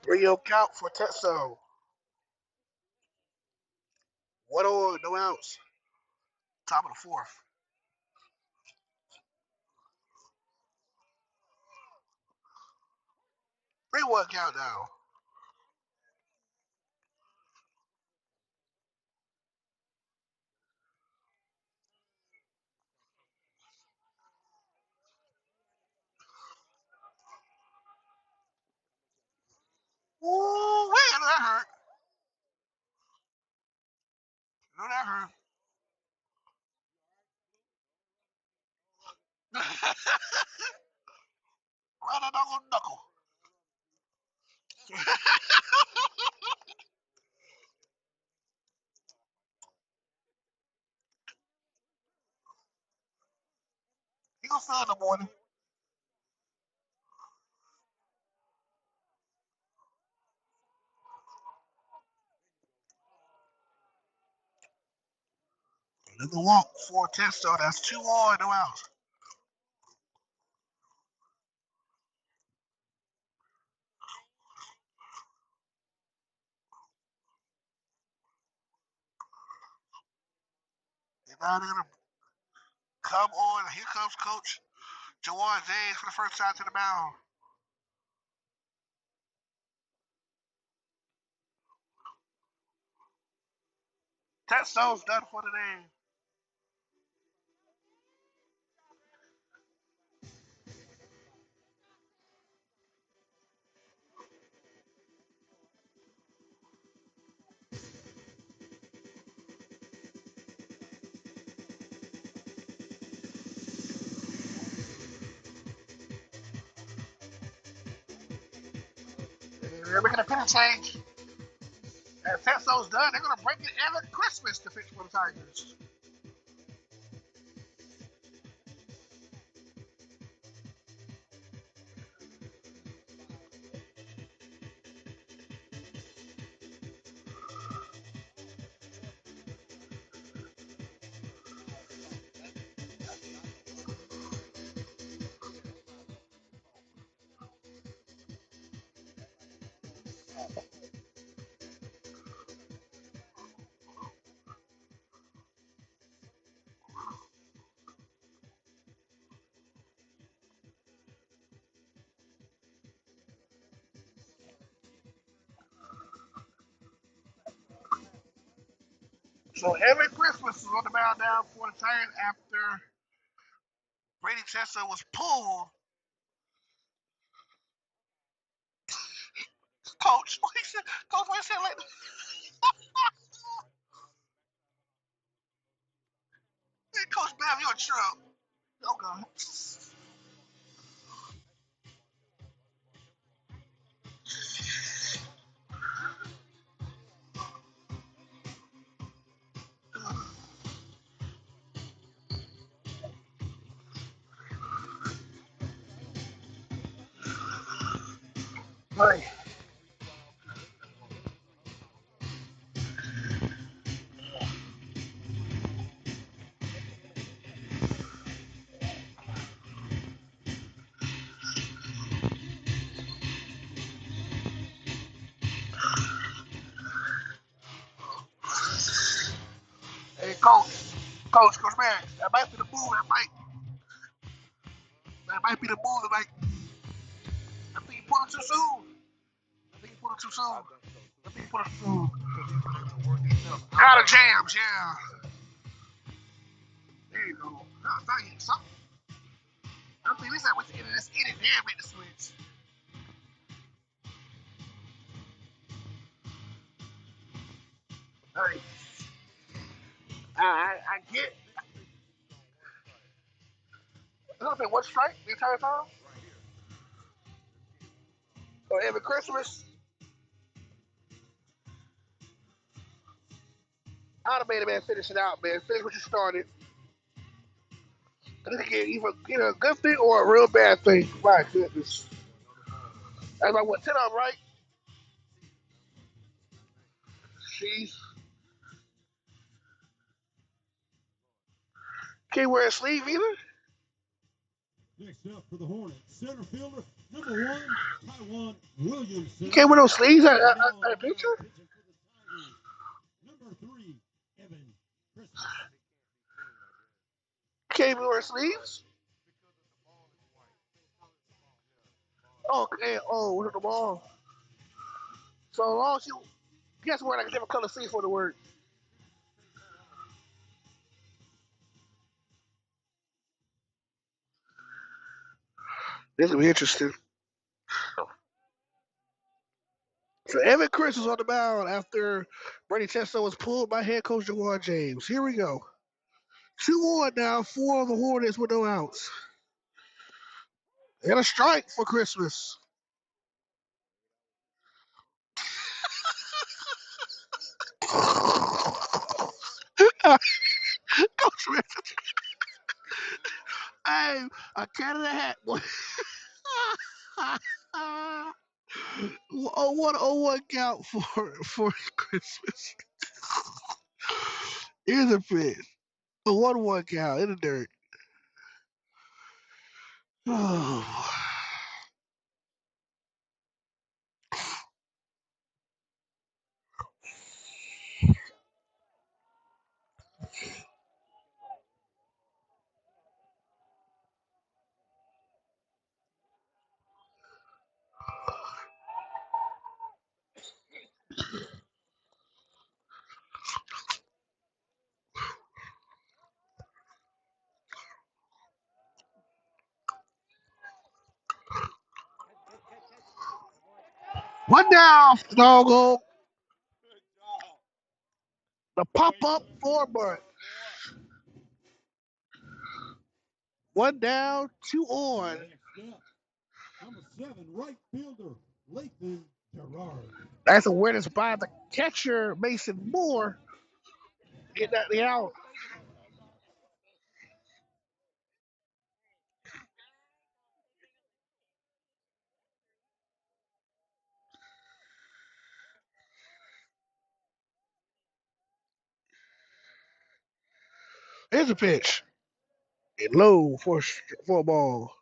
Three-0 count for Tetsu. 1-0, no outs. Top of the fourth. 3-1 count now. Ooh, wait, I know that hurt. I know that hurt. Right a knuckle. He gonna feel in the morning. Another walk for Tetsu. That's 2-1, no outs. And now they're gonna come on. Here comes Coach Jawan James for the first time to the mound. Tetsu's done for the day. They're making a penalty change. And Tetsu's done. They're gonna bring in Evan Christmas to pitch for the Tigers. So Evan Christmas is on the mound now for the Tigers after Brady Chester was pulled. Coach, what he said? Coach, what he said? Like, hey, Coach Bam, you a trump. Oh God. Right. Hey, Coach, man, that might be the move. That might be the move. I think you put it too soon. I think you put it too soon. I think you put it too soon. Out of jams, yeah. There you go. No, thank you. Something. I think this time we can get this in it. Damn, make the switch. Hey, I get. I don't think one strike the entire time. Or every Christmas. I'd have made a man finish it out, man. Finish what you started. And then get either a good thing or a real bad thing. My goodness. That's like what 10 of them, right? Jeez. Can't wear a sleeve either. Next up for the Hornets, center fielder, number 1, Taiwan Williamson. You can't wear no sleeves at a picture? Number 3, Evan Christmas. Can't even wear sleeves? Oh, okay. Oh, where's the ball? So long as you guess wear like a different color sleeve for the word. This will be interesting. So Evan Chris is on the mound after Brady Testo was pulled by head coach Jawan James. Here we go. 2-1 now, 4 of the Hornets with no outs. And a strike for Christmas. Coach Richard. Hey, a cat in a hat, boy. Oh, 1-0-1 count for Christmas. Here's a pitch. A 1-1 count in the dirt. Oh. One down, doggo. The pop-up 4-bunt. 1 down, 2 on. Next up, number 7, right fielder, Lathan Gerard. That's awareness by the catcher, Mason Moore. Get that the out. Here's a pitch. Get low for a ball.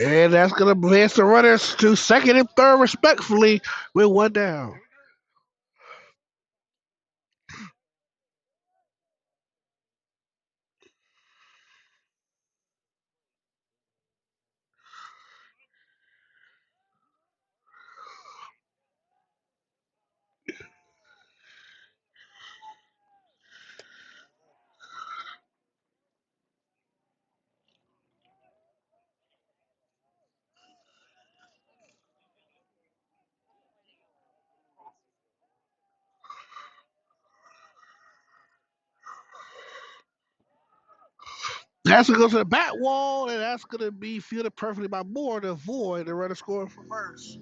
And that's going to advance the runners to second and third, respectfully, with one down. That's going to go to the back wall, and that's going to be fielded perfectly by Moore to avoid the runner scoring for first.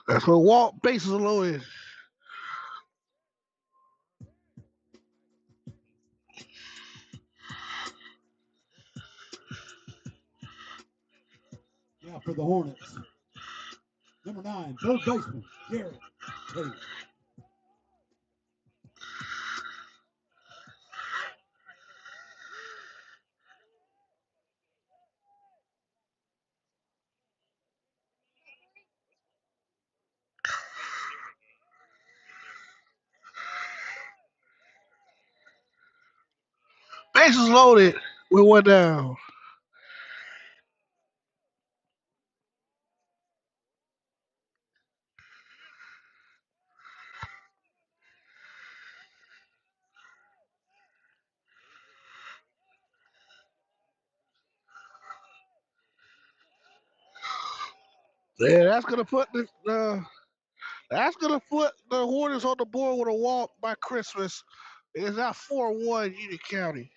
That's going to walk, bases are loaded. Now for the Hornets, number 9, third baseman, Garrett Tate. Bases loaded with one down. Yeah, that's gonna put the Hornets on the board with a walk by Christmas. It's now 4-1 Union County.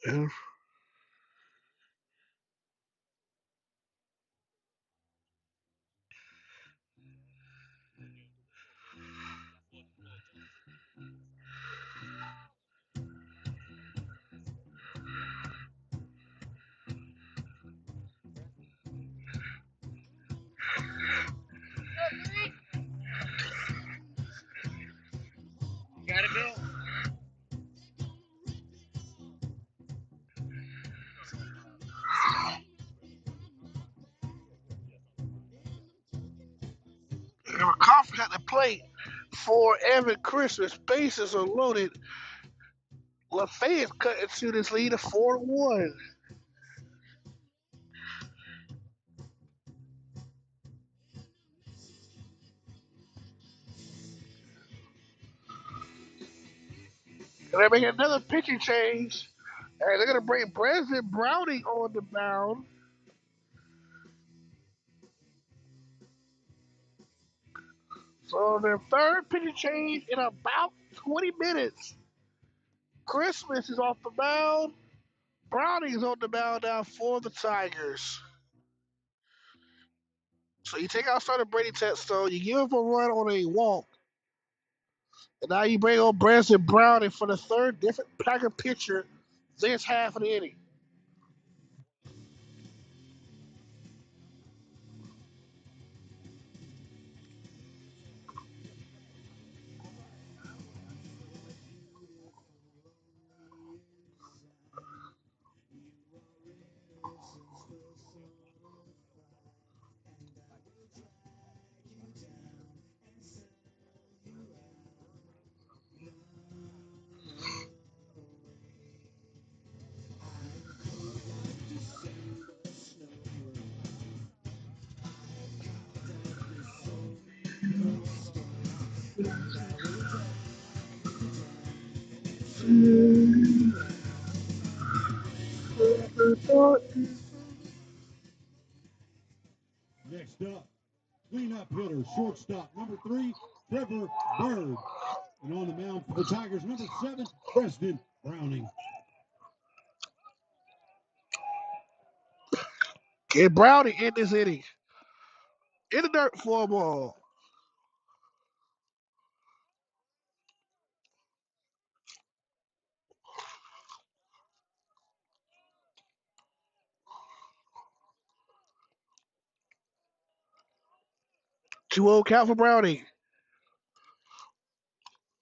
Yeah. And McCoffrey at the plate for Evan Christmas. Bases are loaded. Lafayette cutting to this lead of 4-1. And they're making another pitching change. And they're going to bring Brandon Browning on the mound. So their third pitching change in about 20 minutes. Christmas is off the mound. Browning is on the mound now for the Tigers. So you take out starter Brady Tetstone, you give him a run on a walk, and now you bring on Brandon Browning for the third different Packer pitcher this half of the inning. Next up, Cleanup hitter, shortstop, number 3, Trevor Bird. And on the mound for the Tigers, number 7, Preston Browning. Get Browning in this inning. In the dirt for a ball. Two 2-0 count for Browning.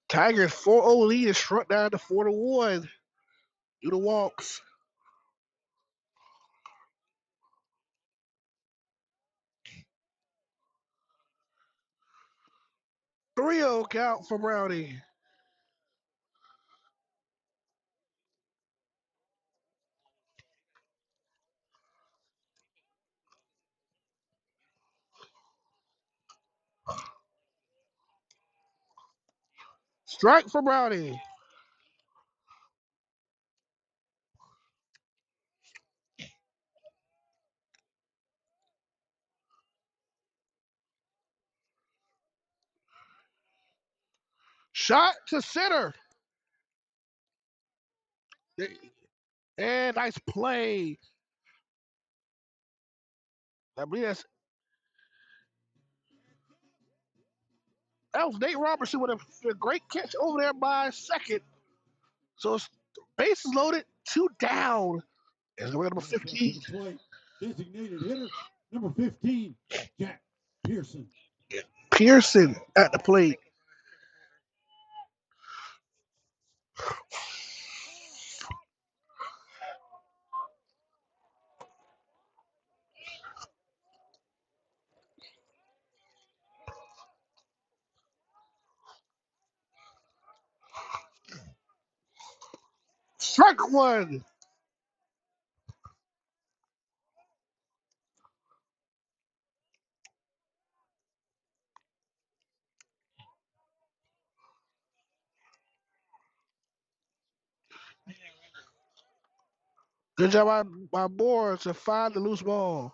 Tigers 4-0 lead is shrunk down to 4-1 due to walks. 3-0 count for Browning. Strike for Browning. Shot to center. And nice play. I believe that was Nate Robertson with a great catch over there by second. So it's bases loaded, 2 down. As we're number 15. Designated hitter, number 15, Jack Pearson. Pearson at the plate. Strike one. Good job by Moore to find the loose ball.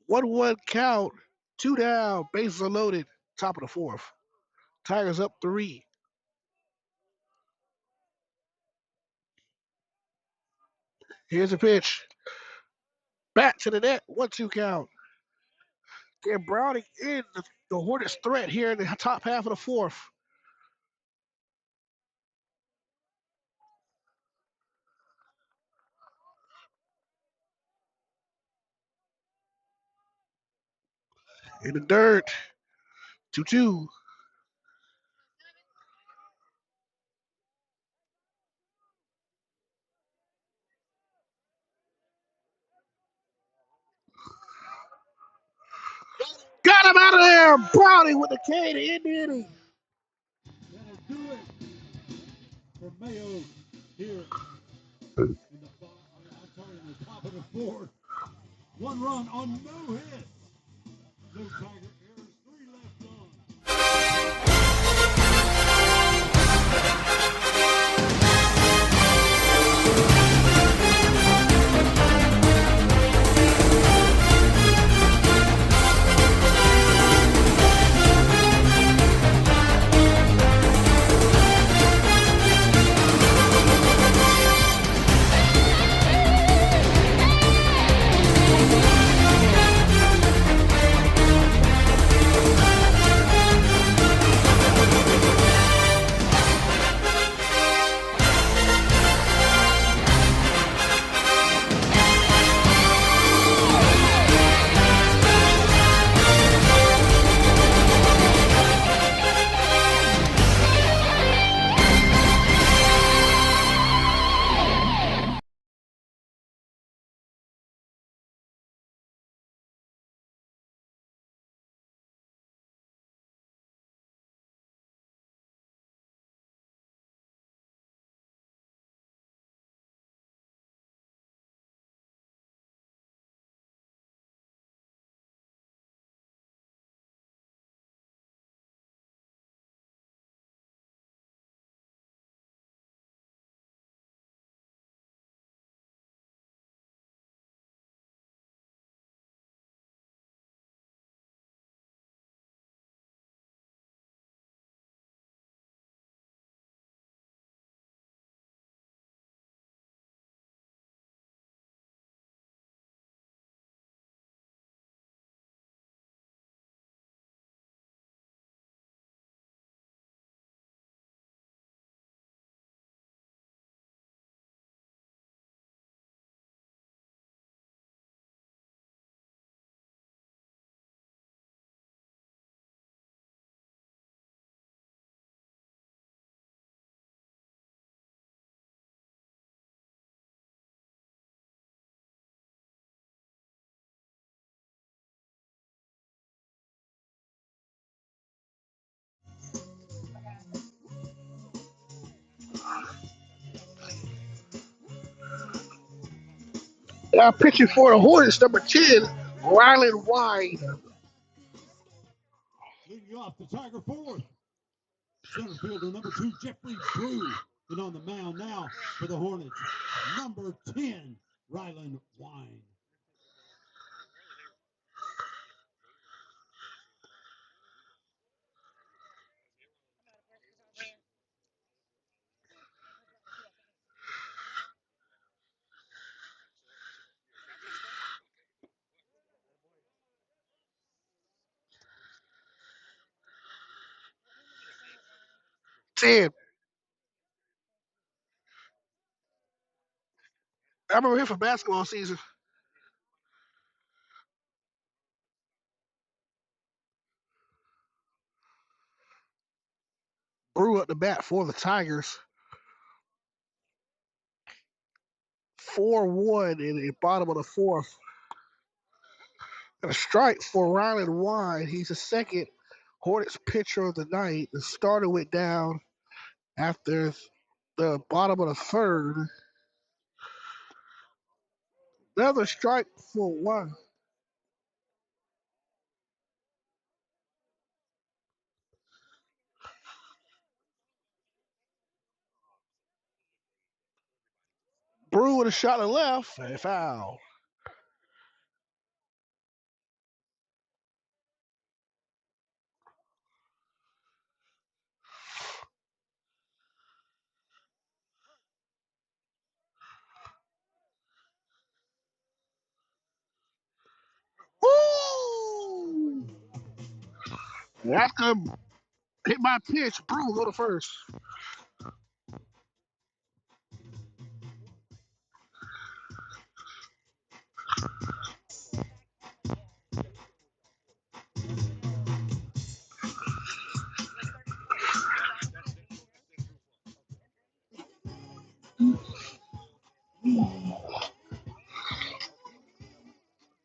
One count, 2 down, bases are loaded, top of the 4th. Tigers up 3. Here's a pitch. Back to the net, 1-2 count. Get Browning in the Hornets threat here in the top half of the 4th. In the dirt, 2-2. Got him out of there. Browning with the K to end the inning. That'll do it for Mayo here in the top of the 4th. 1 run on no hits. No Tiger errors, 3 left on. Now pitching for the Hornets, number 10, Rylan Wide. Leading you off the Tiger fourth. Center fielder number 2, Jeffrey Brew. And on the mound now for the Hornets, number 10, Rylan Wine. I remember him for basketball season. Brew up the bat for the Tigers. 4-1 in the bottom of the fourth. And a strike for Rylan Wine. He's the second Hornets pitcher of the night. The starter went down after the bottom of the third. Another strike for one. Brew with a shot to left. A foul. Woo! That's going to hit my pitch. Brew go to first.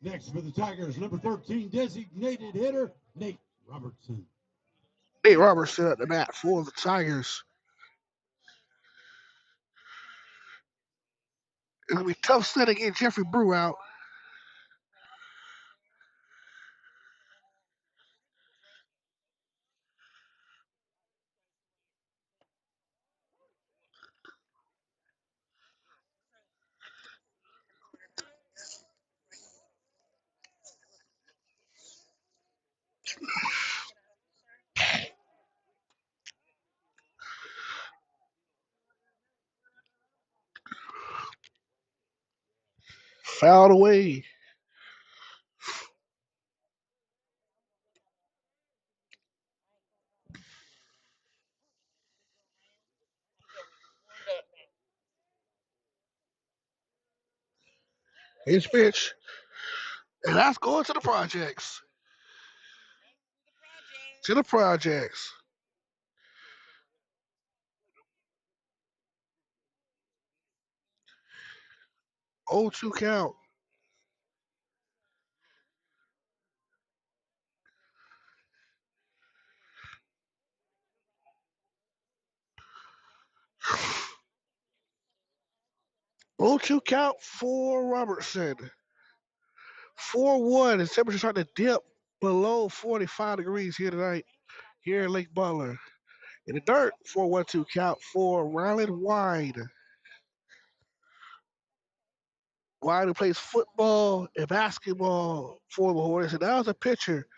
Next for the Tigers, number 13, designated hitter, Nate Robertson. Nate Robertson at the bat for the Tigers. It's going to be tough set to get Jeffrey Brew out. Fouled away. His pitch. And that's going to the projects. To the projects. 0-2 count. Oh, 2 count for Robertson. 4-1. His temperature starting to dip below 45 degrees here tonight, here in Lake Butler. In the dirt, 4-1-2 count for Rylan Wide. Wide who plays football and basketball for the Hornets. And now is a pitcher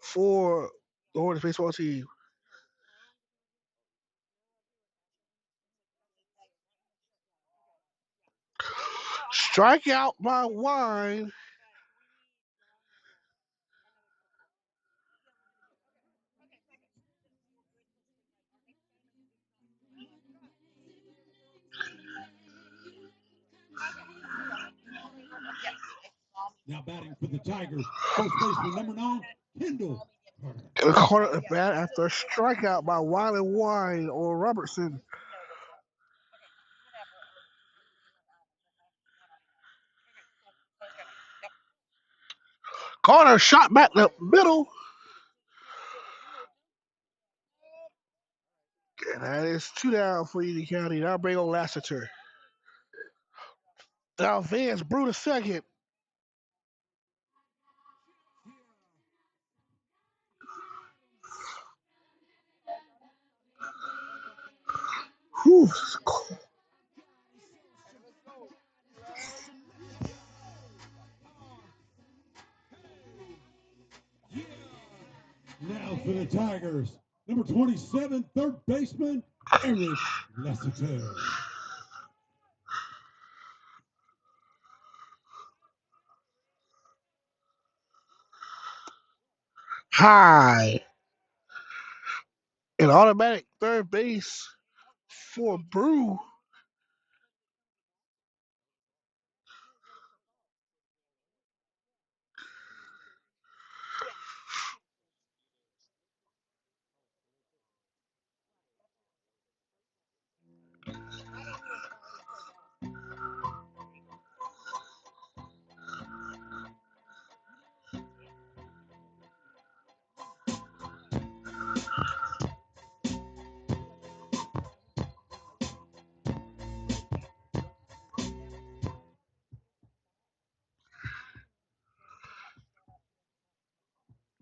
for the Hornets baseball team. Strikeout by Wine. Now batting for the Tigers, first baseman number 9, Kendall Carter. In the corner of the bat after a strikeout by Rylan Wine or Robertson. Carter shot back the middle. That is 2 down for Union County. Now bring on Lassiter. Now Vance Brew the second. Whew. Now for the Tigers, number 27, third baseman, Eric Lassiter. High. An automatic third base for Brew.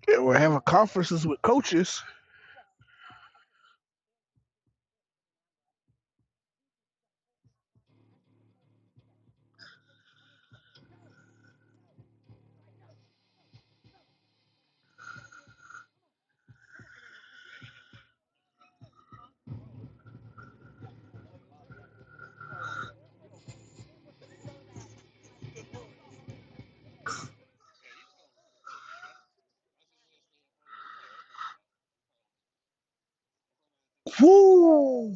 And we're having conferences with coaches. Woo!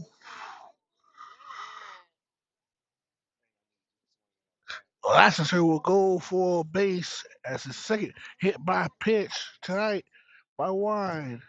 Lassiter will go for base as his second hit by pitch tonight by Wine.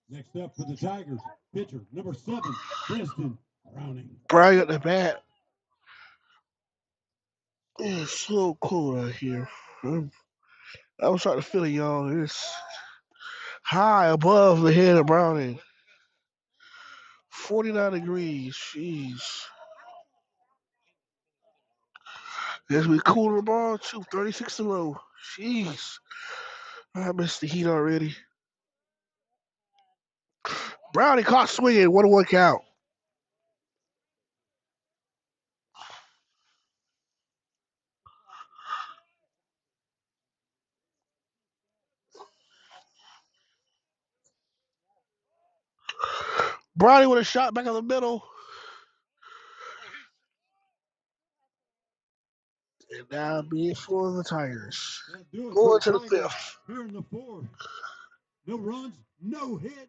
Next up for the Tigers, pitcher, number 7, Preston Browning. Brian at the bat. It's so cold out here. I was starting to feel it, y'all. It's high above the head of Browning. 49 degrees. Jeez. As we cool the ball, too. 36 to low. Jeez. I missed the heat already. Browning caught swinging. 1-1 count. Browning with a shot back in the middle. And now be it for the Tigers. Going to the fifth. Here in the fourth. No runs, no hits.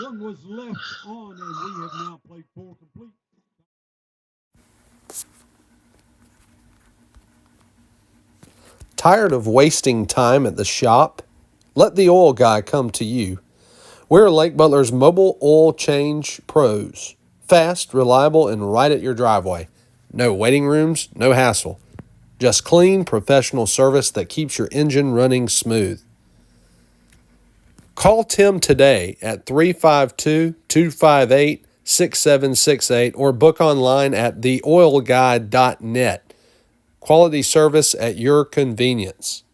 One was left on, and we have now played 4 complete. Tired of wasting time at the shop? Let the oil guy come to you. We're Lake Butler's mobile oil change pros. Fast, reliable, and right at your driveway. No waiting rooms, no hassle. Just clean, professional service that keeps your engine running smooth. Call Tim today at 352-258-6768 or book online at theoilguy.net. Quality service at your convenience.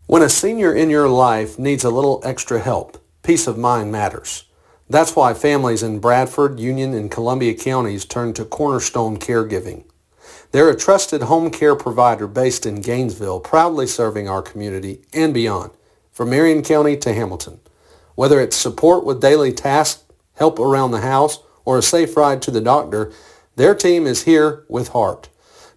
When a senior in your life needs a little extra help, peace of mind matters. That's why families in Bradford, Union, and Columbia counties turn to Cornerstone Caregiving. They're a trusted home care provider based in Gainesville, proudly serving our community and beyond, from Marion County to Hamilton. Whether it's support with daily tasks, help around the house, or a safe ride to the doctor, their team is here with heart.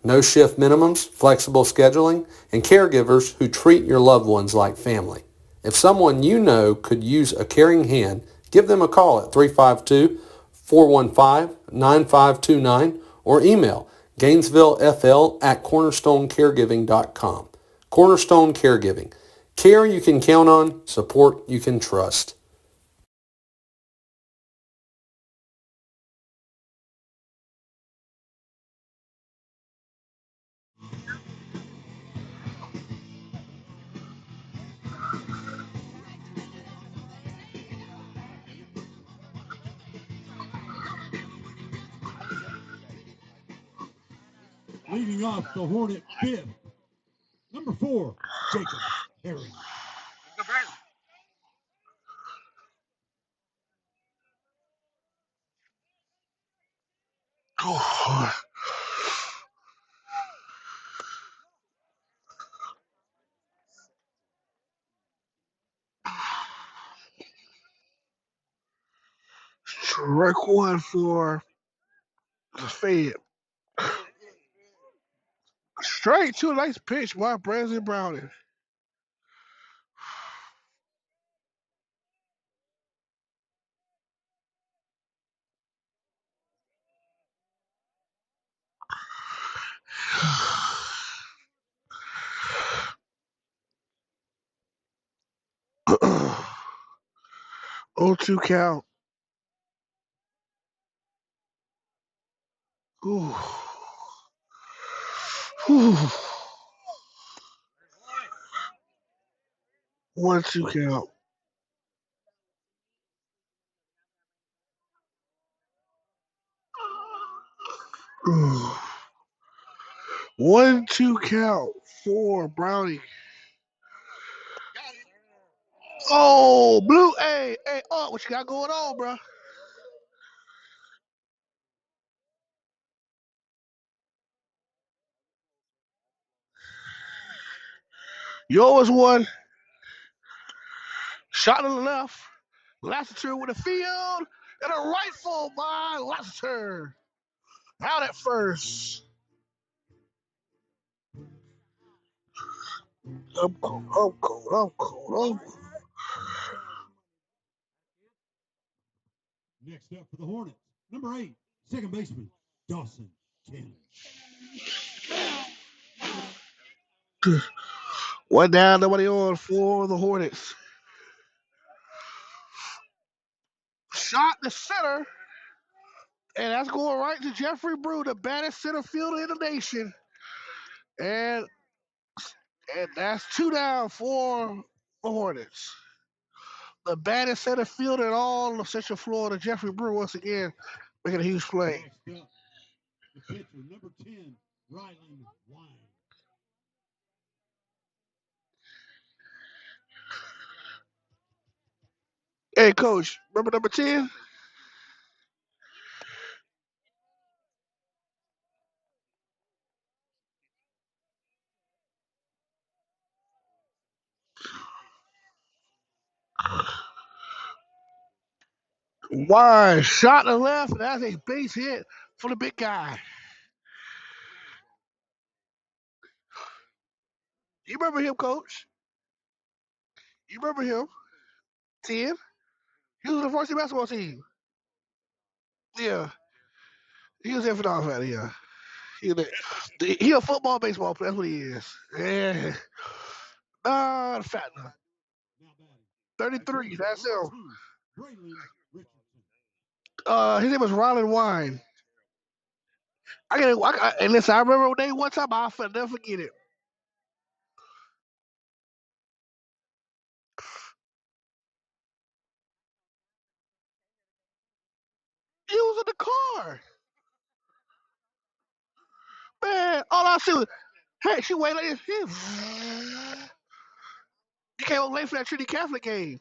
No shift minimums, flexible scheduling, and caregivers who treat your loved ones like family. If someone you know could use a caring hand, give them a call at 352-415-9529 or email GainesvilleFL@cornerstonecaregiving.com. Cornerstone Caregiving. Care you can count on, support you can trust. Leading off the Hornet fifth, number 4, Jacob Harry. Oh, strike one for Lafayette. Straight to a nice pitch by Brandon Browning. Oh, 2 count. Ooh. Whew. 1-2 count. Ooh. 1-2 count for Brownie. Oh, Blue. Hey, what you got going on, bro? You always won. Shot to the left. Lassiter with a field. And a rifle by Lassiter. Out at first. I'm cold. Next up for the Hornets, number 8, second baseman, Dawson Cannon. One down, nobody on for the Hornets. Shot to center. And that's going right to Jeffrey Brew, the baddest center fielder in the nation. And that's 2 down for the Hornets. The baddest center fielder in all of Central Florida, Jeffrey Brew, once again, making a huge play. Next up, the pitcher, number 10, Ryland Wine. Hey, Coach, remember number 10? Wide shot to left, and that's a base hit for the big guy. You remember him, Coach? You remember him? 10? He was on the varsity basketball team. Yeah. He was there for the offense, yeah. He a football, baseball player. That's what he is. Yeah. The fat one. 33. That's him. Braylon Richardson. His name was Ryland Wine. And listen, I remember one time I'll never forget it. He was in the car. Man, all I see was, hey, she waited like this. He came up late for that Trinity Catholic game.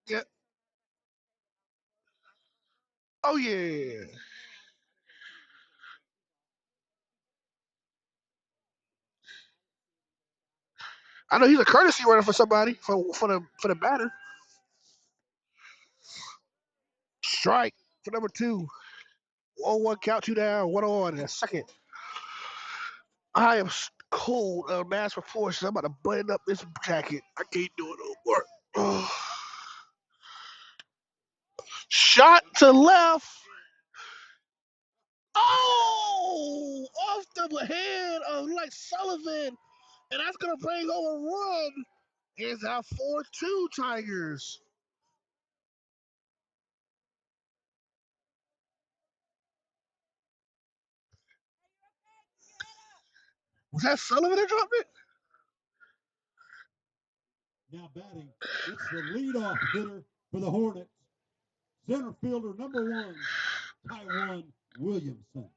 Yeah. Oh, yeah. I know he's a courtesy runner for somebody, for the batter. Strike for number 2. 1-1 count, 2 down, 1 on. And a second. I am cold mass proportions. I'm about to button up this jacket. I can't do it no more. Ugh. Shot to left. Oh! Off the head of like Sullivan. And that's going to bring home a run. It's our 4-2 Tigers. Was that Sullivan that dropped it? Now batting, it's the leadoff hitter for the Hornets. Center fielder number 1, Taiwan Williamson.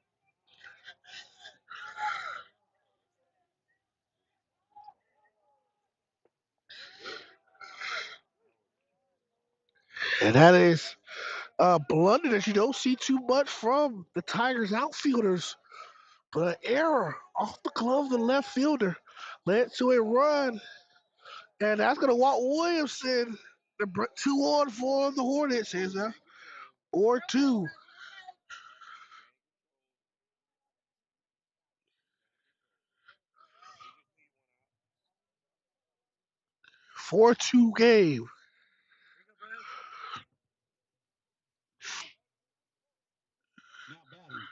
And that is a blunder that you don't see too much from the Tigers outfielders. But an error off the glove of the left fielder led to a run. And that's going to walk Williamson. The 2-on for the Hornets is or 2. Four 2 game. Now batting,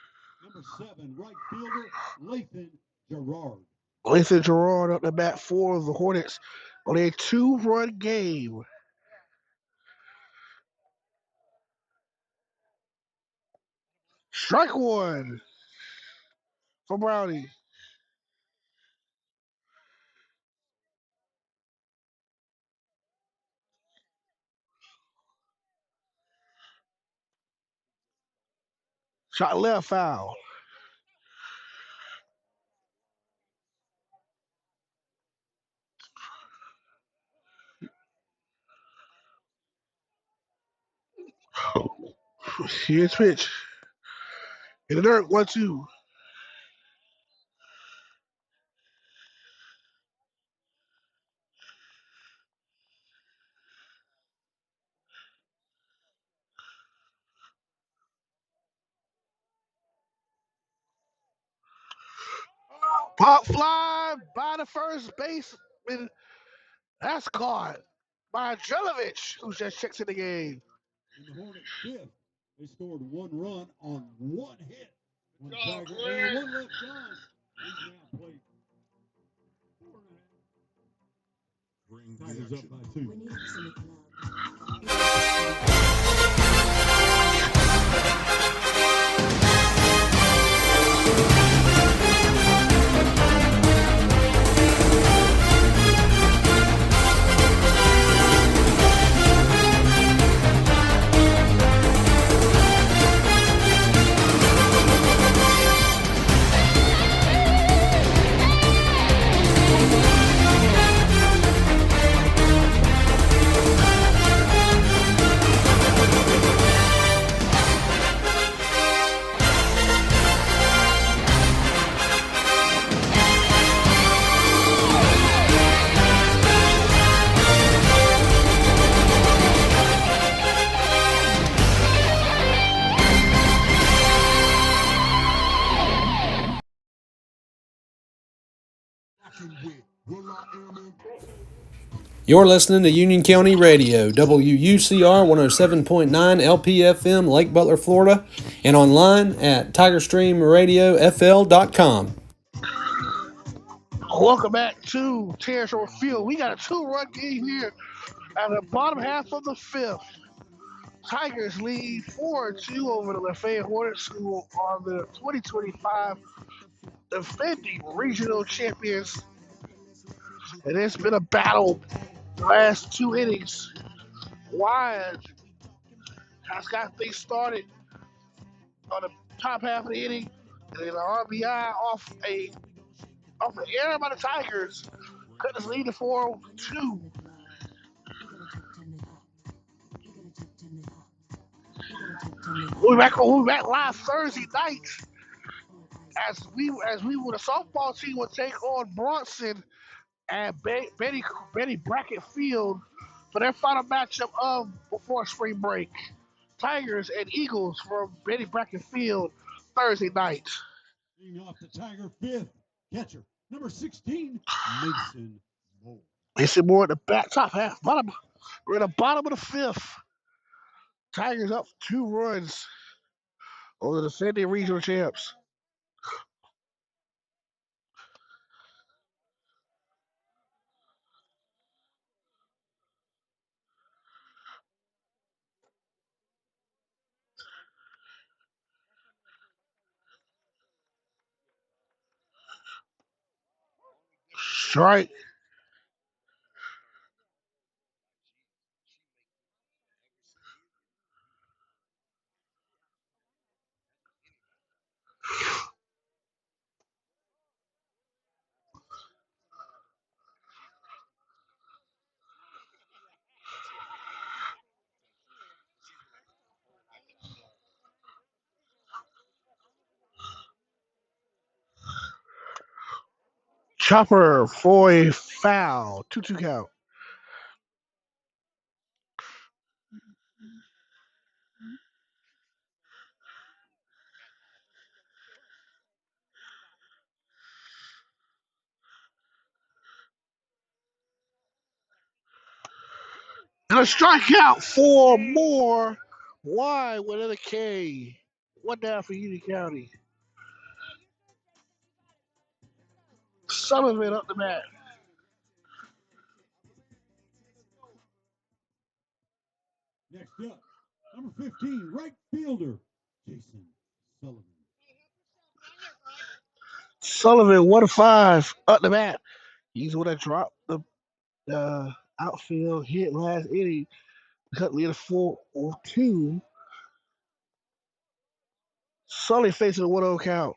number 7, right fielder, Lathan Gerard. Lathan Gerard up the bat for the Hornets on a 2-run game. Strike 1 for Brownie. Shot left foul. Here's pitch. In the dirt, 1-2. Pop fly by the first baseman. That's caught by Jelovich, who just checks in the game. In the Hornets' 5th, they scored 1 run on 1 hit. One Tiger and 1 left on. He's now played 4.5. Tigers up by 2. You're listening to Union County Radio, WUCR 107.9 LPFM, Lake Butler, Florida, and online at TigerStreamRadioFL.com. Welcome back to Terrace Road Field. We got a 2-run game here at the bottom half of the 5th. Tigers lead 4-2 over the Lafayette Hornets, who are the 2025 defending regional champions. And it's been a battle the last 2 innings. Wyatt has got things started on the top half of the inning, and then an RBI off an error by the Tigers. Cut his lead to 4-2. We'll be back live Thursday night as we the softball team will take on Bronson at Betty Brackett Field for their final matchup of before spring break. Tigers and Eagles from Betty Brackett Field Thursday night. Leading off the Tiger 5th catcher, Number 16, Mason Moore. Mason Moore at the back, top half, bottom. We're at the bottom of the fifth. Tigers up 2 runs over the defending regional champs. Strike. Chopper for a foul. 2-2 count. And a strikeout for Moore. Wide with another K. 1 down for Union County. Sullivan up the bat. Next up, number 15, right fielder, Jason Sullivan. Sullivan 1-5 up the bat. He's the one that dropped the outfield hit last inning. Cut lead of 4-2. Sully facing a 1-0 count.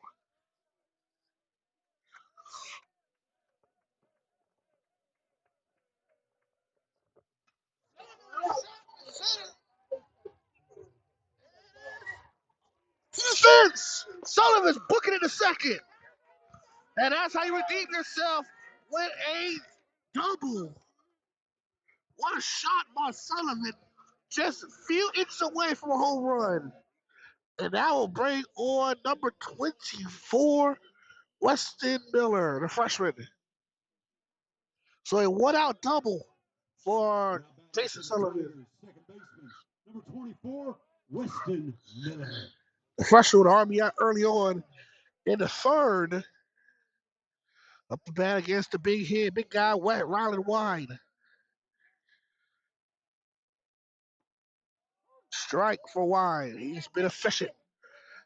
Defense! Sullivan's booking in the second. And that's how you redeem yourself with a double. What a shot by Sullivan. Just a few inches away from a home run. And that will bring on number 24, Weston Miller, the freshman. So a 1-out double for Jason Sullivan. Second baseman, number 24, Weston Miller. The freshman with Army out early on in the third. Up the bat against the big hit, big guy, wet, Ryland Wine. Strike for Wine. He's been efficient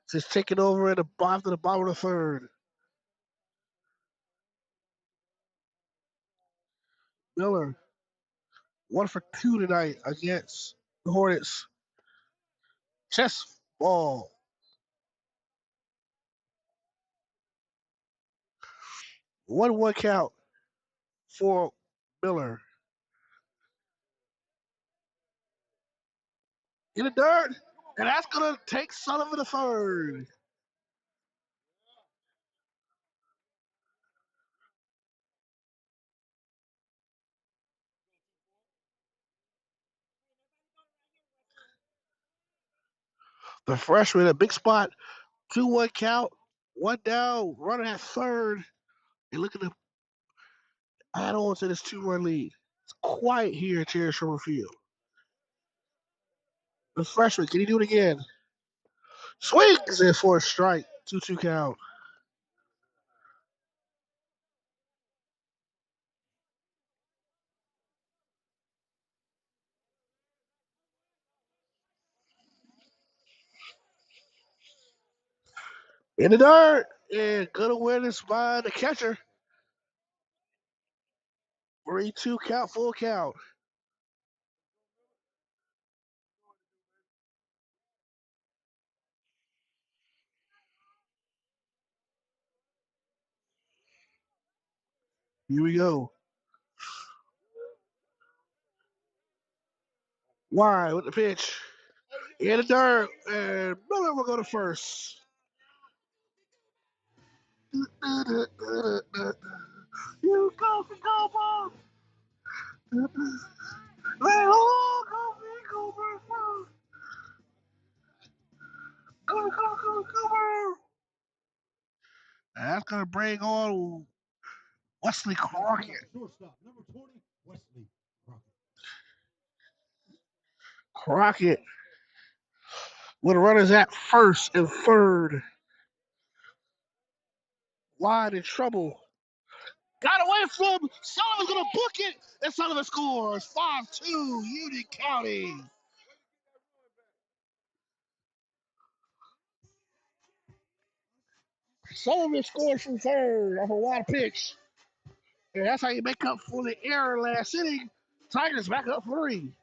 since taking over at the bottom of the third. Miller, 1 for 2 tonight against the Hornets. Chest ball. 1-1 count for Miller. In the dirt, and that's going to take Sullivan to third. The freshman, a big spot, 2-1 count, 1 down, runner at third. And looking to add on to this 2-run lead. It's quiet here at Terry Sherman Field. The freshman, can he do it again? Swings in for a strike, 2-2 count. In the dirt, and good awareness by the catcher. 3-2 count, full count. Here we go. Wide with the pitch. In the dirt, and Miller will go to first. You go for Cobra. Let all go for Cobra. Go. That's going to bring on Wesley Back up Crockett. shortstop, number 20, Wesley Crockett. Crockett with runners at first and third. Wide in trouble. Got away from Sullivan's gonna book it, and Sullivan scores 5-2 Union County. Sullivan scored from third off a wide pitch. And that's how you make up for the error last inning. Tigers back up 3.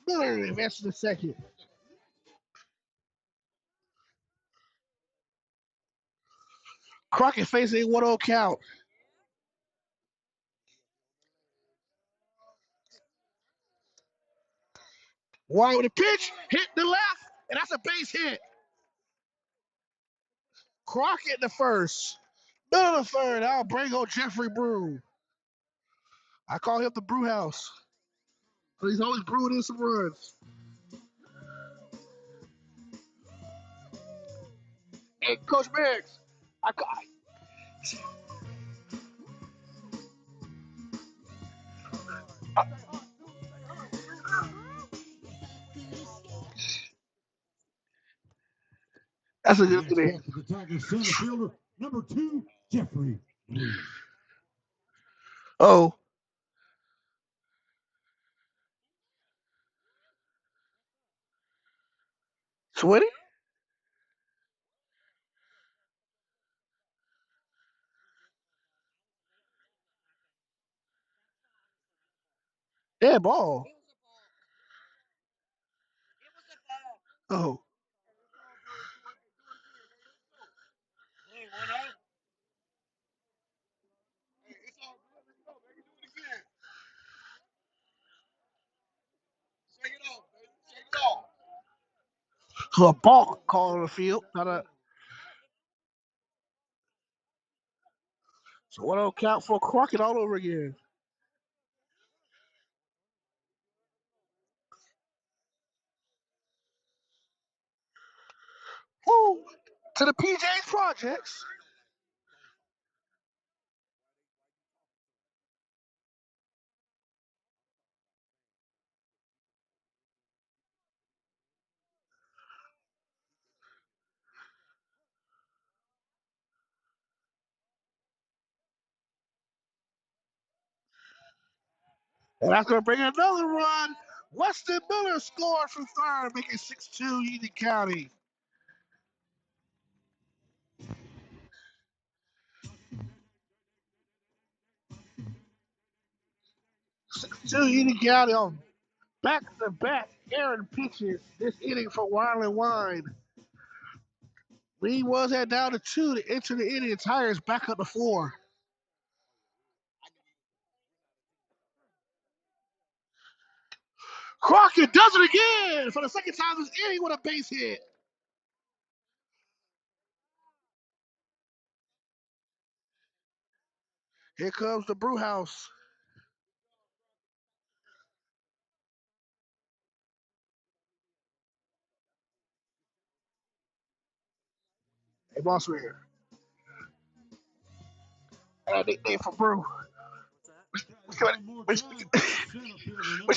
Miller advances to second. Crockett facing a 1-0 count. Wide with a pitch, hit the left, and that's a base hit. Crockett the first. Miller the third. I'll bring on Jeffrey Brew. I call him the Brew House. He's always brewing in some runs. Hey, Coach Meggs, that's a good thing. Next up for the Tigers center fielder, number 2, Jeffrey Brew. Oh, 20? Yeah, ball. Oh. So a ball call on the field. Not a, so 1-0 count for Crockett all over again. Woo! To the PJ's Projects. And that's going to bring another run. Weston Miller scored from third, making 6-2 Union County. 6-2 Union County on back-to-back errant pitches this inning for Wild and Wine. Lead was at down to 2 to enter the inning. Tigers back up to 4. Crockett does it again for the second time this inning with a base hit. Here comes the brew house. Hey, boss, we're here. I got a nickname for Brew. Which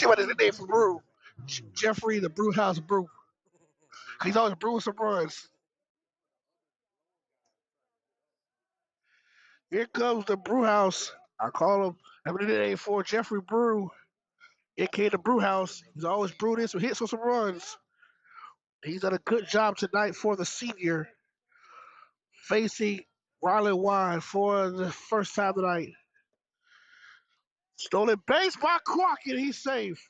one is the name for Brew? Jeffrey the Brew House Brew. He's always brewing some runs. Here comes the Brew House. I call him. I'm the name for Jeffrey Brew, aka the Brew House. He's always brewing some hits or some runs. He's done a good job tonight for the senior, facing Riley Wine for the first time tonight. Stolen base by Crockett. He's safe.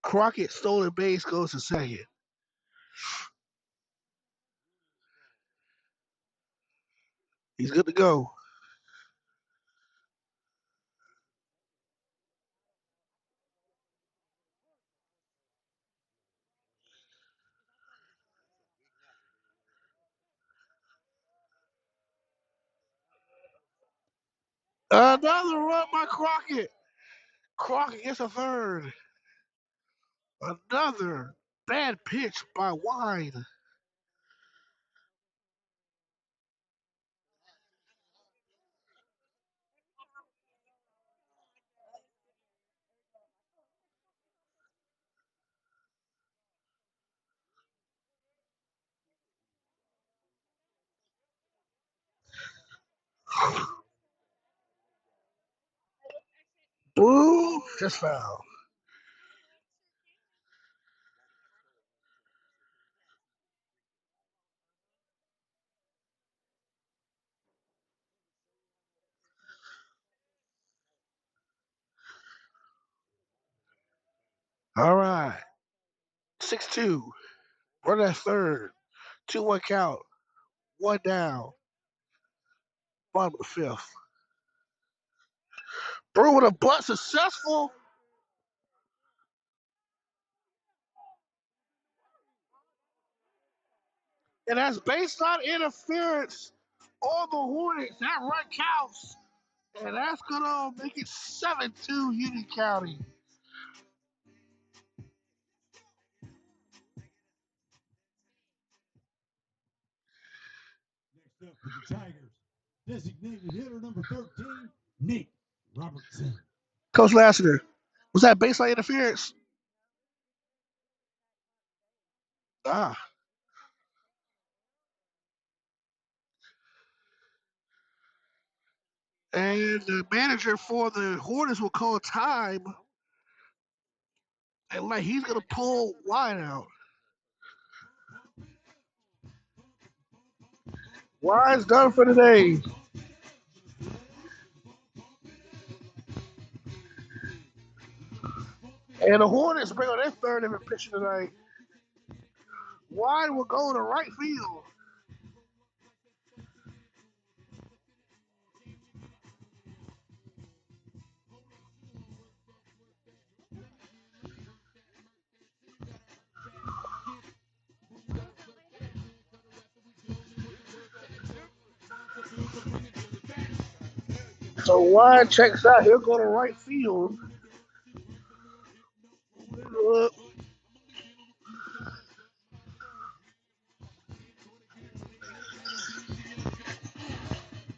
Crockett stolen base goes to second. He's good to go. Another run by Crockett. Crockett gets a third. Another bad pitch by Wine. Ooh, just foul. All right. 6-2. Run that third. 2-1 count. One down. Bottom of the fifth. Brew with a bunt successful. And that's baseline interference on the Hornets. That run counts. And that's going to make it 7-2 Union County. Next up for the Tigers, designated hitter number 13, Nate Robertson. Coach Lassiter, was that baseline interference? Ah. And the manager for the Hornets will call time. And like he's going to pull Wine out. Wine's done for the day. And the Hornets bring on their third ever pitcher tonight. Wine will go to right field. So Wine checks out. He'll go to right field.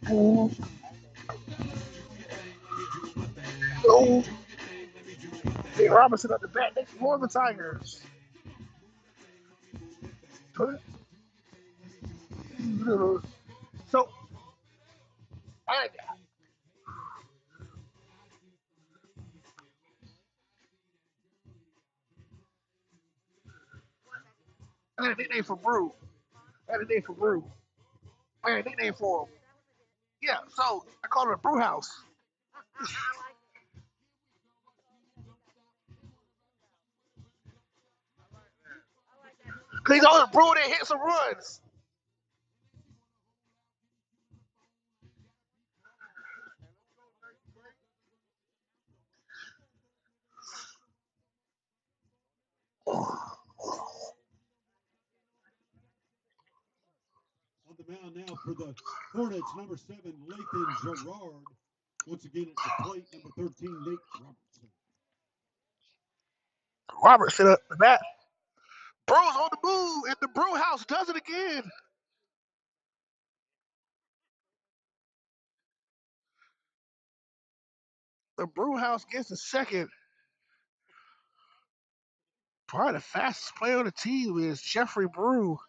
Oh. Hey, Robinson at the bat next for the Tigers. So, I had a nickname for Brew. I had a nickname for Brew. I had a nickname for him. Yeah, so I called it a Brew House. Because he's always brewing and hits some runs. On the mound now for the Hornets, number 7, Lathan Gerard. Once again at the plate, number 13, Nate Robertson. Robertson at the bat. Brew's on the move, and the Brew House does it again. The Brew House gets the second. Probably the fastest player on the team is Jeffrey Brew.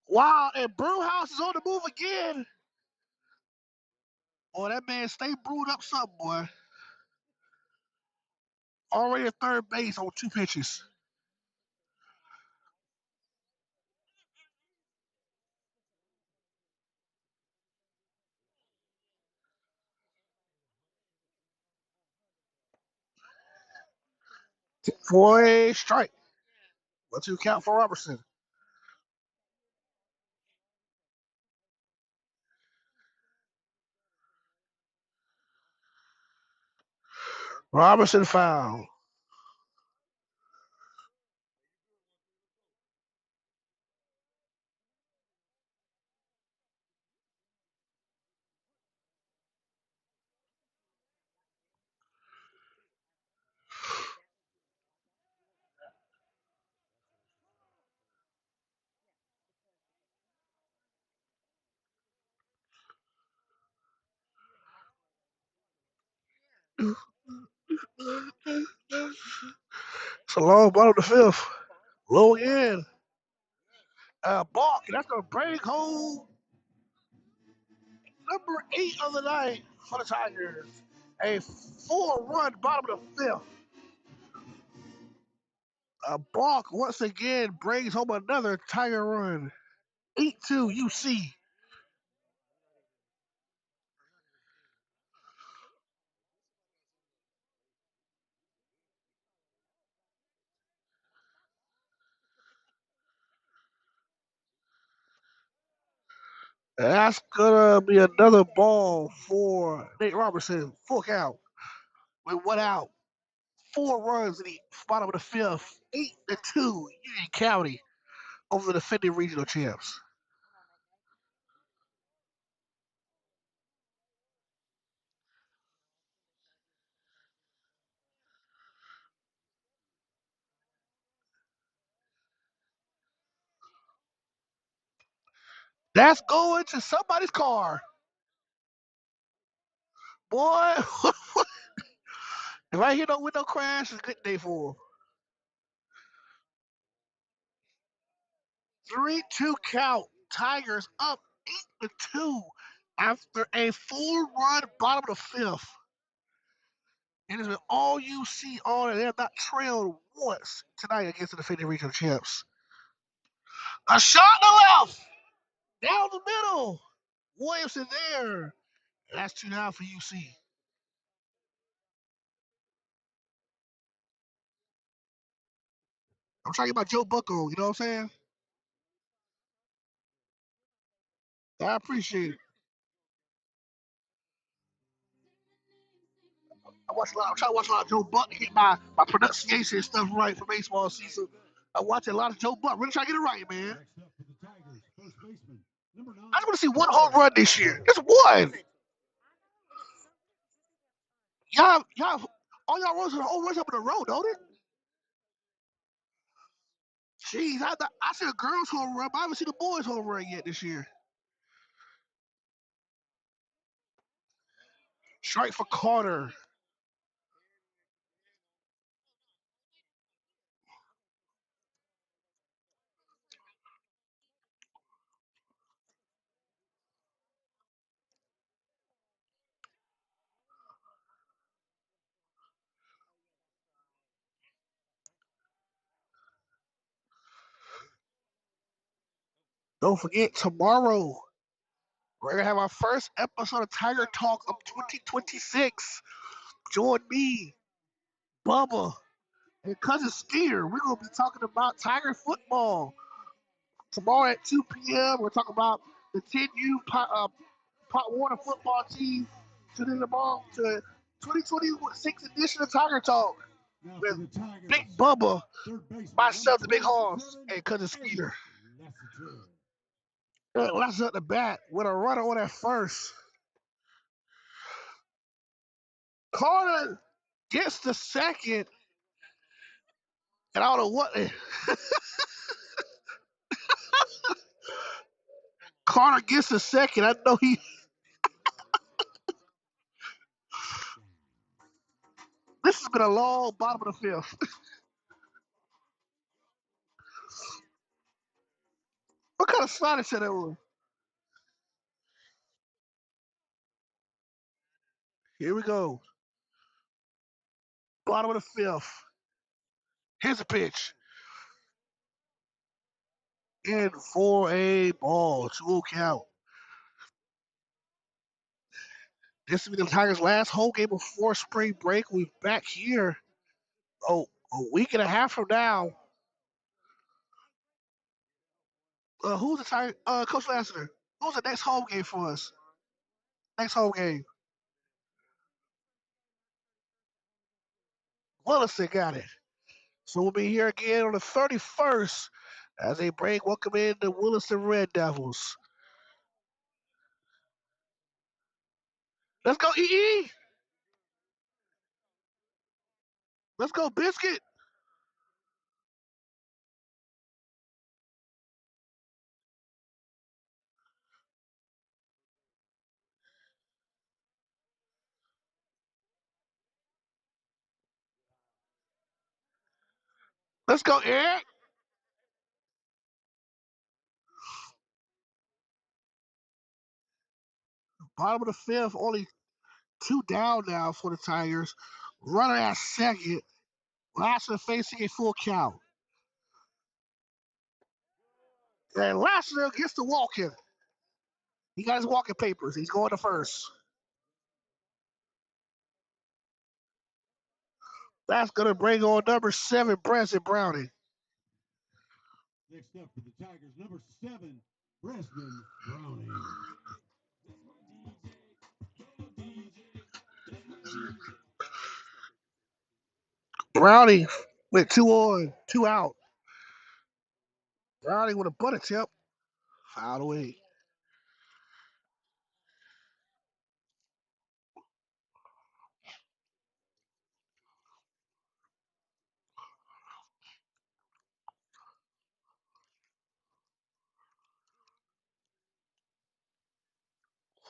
Wow, and Brew House is on the move again. Oh, that man stay brewed up something, boy. Already at third base on 2 pitches. For a strike. 1-2 count for Robertson. Robertson foul. It's a long bottom of the fifth. Low again. Balk. That's going to bring home number 8 of the night for the Tigers. A 4-run bottom of the fifth. Balk once again brings home another Tiger run. 8-2 UC. That's gonna be another ball for Nate Robertson. Full count with 1 out. 4 runs in the bottom of the fifth. 8-2 Union County over the defending regional champs. That's going to somebody's car. Boy, if I hear no window crash, it's a good day for him. 3-2 count. Tigers up 8-2 after a 4-run bottom of the fifth. It has been all you see on it. They have not trailed once tonight against the defending regional champs. A shot to the left, down the middle. Williamson there. That's 2 down for UC. I'm trying to get my Joe Bucko, you know what I'm saying? I appreciate it. I'm trying to watch a lot of Joe Buck to get my pronunciation and stuff right for baseball season. I watch a lot of Joe Buck. Really trying to get it right, man. I just want to see one home run this year. Just one. All y'all runs are home runs up in a row, don't it? Jeez, I see a girls home run, but I haven't seen the boys home run yet this year. Strike for Carter. Don't forget, tomorrow we're gonna have our first episode of Tiger Talk of 2026. Join me, Bubba, and Cousin Skeeter. We're gonna be talking about Tiger football. Tomorrow at 2 p.m., we're talking about the 10U Pot Warner football team to the 2026 edition of Tiger Talk with Big Bubba, myself, the Big Hoss, and Cousin Skeeter. Let's at the bat with a runner on at first. Carter gets the second, and I don't know what. Carter gets the second. I know he. This has been a long bottom of the fifth. What kind of slide is that was? Here we go. Bottom of the fifth. Here's a pitch. In for a ball. 2-0 count. This will be the Tigers' last home game before spring break. We're back here a week and a half from now. Who's the Tiger? Coach Lassiter. Who's the next home game for us? Next home game. Williston got it. So we'll be here again on the 31st as they welcome in the Williston Red Devils. Let's go, EE. Let's go, Biscuit. Let's go, Eric. Bottom of the fifth, only 2 down now for the Tigers. Runner at second. Lassiter facing a full count. And Lassiter gets to walking. He got his walking papers. He's going to first. That's going to bring on number 7, Branson Browning. Next up for the Tigers, number 7, Bresnan Browning. Browning with 2 on, 2 out. Browning with a butt attempt. Foul away.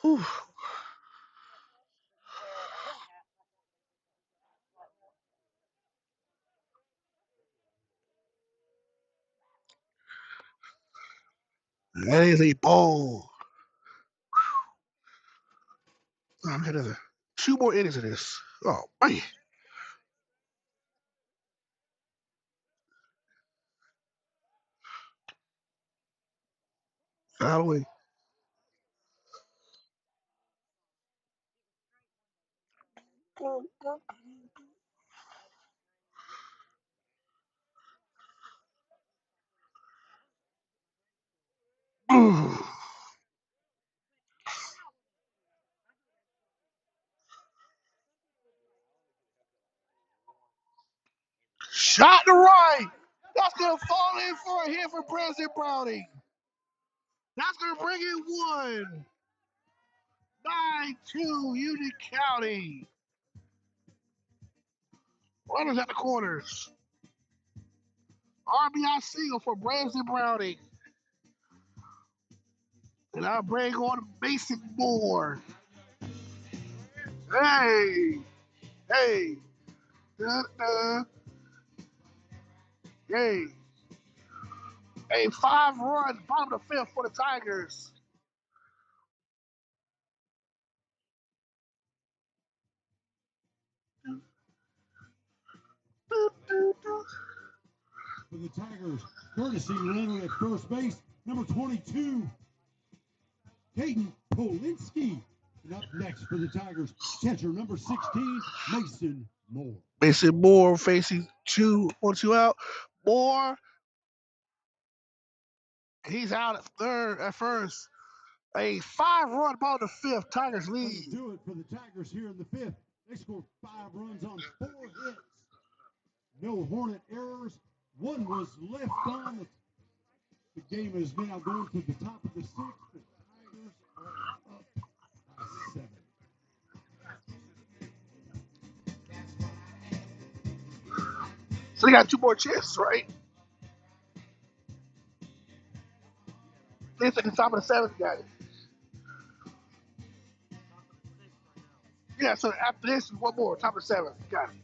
Whew. That is a ball. I'm ahead of the 2 more innings of this. Oh, man. Foul away. Shot to right. That's going to fall in for a hit for Branson Browning. That's going to bring in 1. 9-2 Union County. Runners at the corners. RBI single for Branson Browning. And I'll bring on Mason Moore. Hey. Hey. Hey. A 5 run, bottom of the 5th for the Tigers. For the Tigers, courtesy runner at first base, number 22, Caden Polinsky. And up next for the Tigers, catcher number 16, Mason Moore. Mason Moore facing 2 on 2 out. Moore, he's out at first. A 5 run ball in the 5th. Tigers lead. Do it for the Tigers here in the 5th. They scored 5 runs on 4 hits. No Hornet errors. 1 was left on. The game is now going to the top of the 6th. The Tigers are up by 7. So they got 2 more chances, right? This at the top of the 7th, got it. Yeah, so after this is 1 more, top of the 7th. Got it.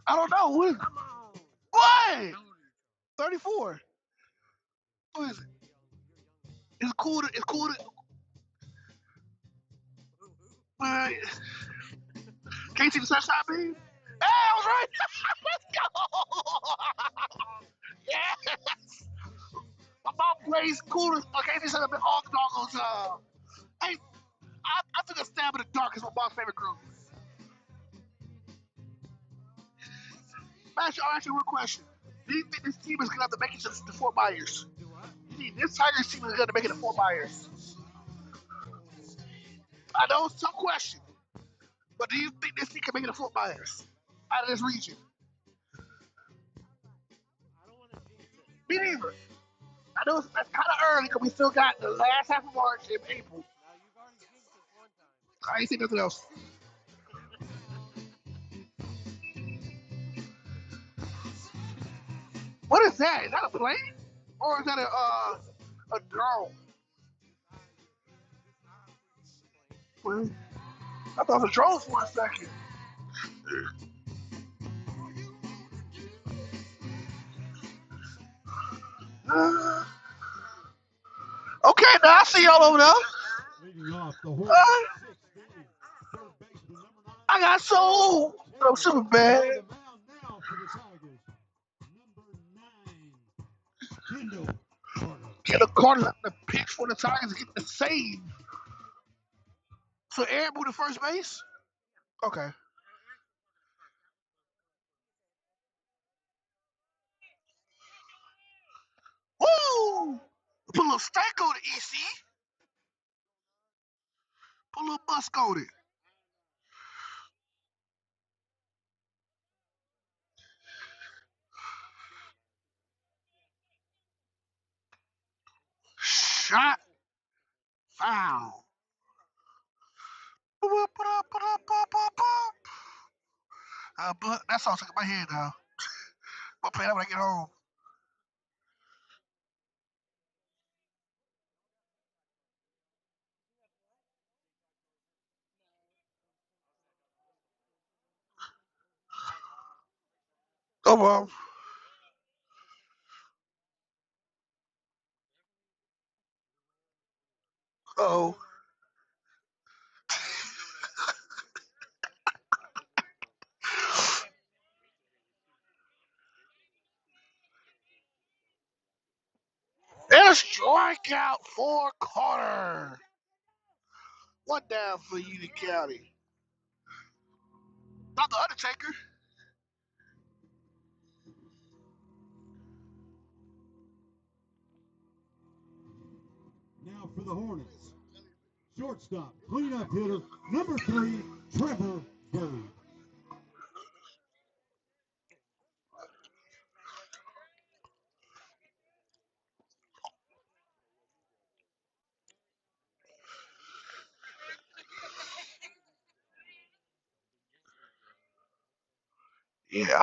I don't know. What? Dang. 34. Who is it? It's cool. It's cool. Can't you see the sunshine beam? Hey, I was right. Let's go. Yes. My mom plays cool. Okay, this is all the doggos. Hey, I took a stab in the dark. It's my mom's favorite group. I'll ask you one question. Do you think this team is going to have to make it to Fort Myers? You think this Tigers team is going to make it to Fort Myers? I know it's a tough question, but do you think this team can make it to Fort Myers out of this region? Me neither. I know it's kind of early because we still got the last half of March and April. I ain't saying nothing else. What is that? Is that a plane? Or is that a drone? Plane? I thought it was a drone for a second. Okay, now I see y'all over there. Leading off the Hornets, third baseman, number 9. I got so I'm super bad. On the mound now for the Tigers, number 9, Kendall Carter. Get a Carter up the pitch for the Tigers to get the save. So Aaron moved to first base? Okay. Woo! Put a little stank on it, EC. Put a little musk on it. Shot. Foul. But that song's stuck in my head now. I'll play that when I get home. Come on. Uh-oh. And a strikeout for Carter. One down for Union County. Not the Undertaker. Now for the Hornets, shortstop, cleanup hitter, number 3, Trevor Bird. Yeah.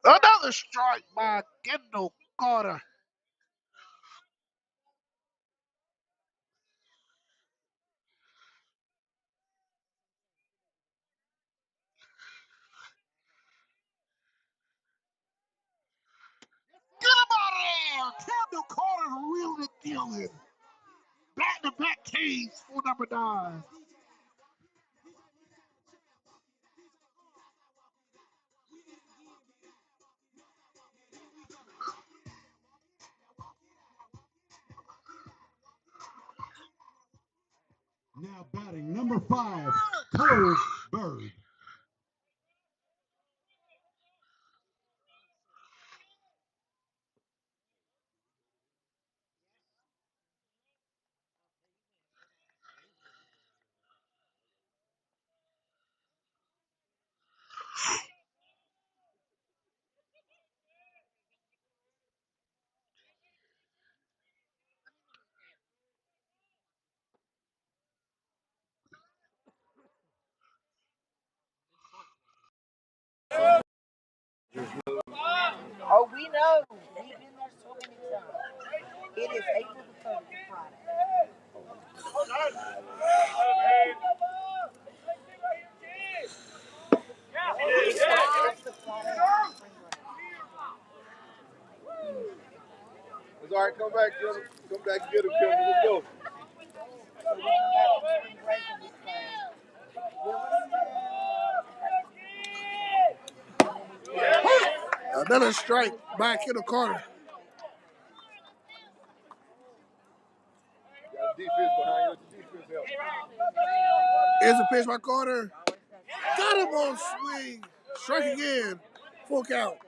Another strike by Kendall Carter. Get him out of there! Kendall Carter's really dealing. Back-to-back K's for number 9. Now batting, number 5, Cole Bird. Oh, we know. We've been there so many times. It is April the 3rd, Friday. all right. Come back, Kevin. Come back and get him, Kevin. Let's go. Another strike by Kendall Carter. Got defense behind you. Let the defense help. Here's a pitch by Carter. Got him on swing. Strike again. Full count.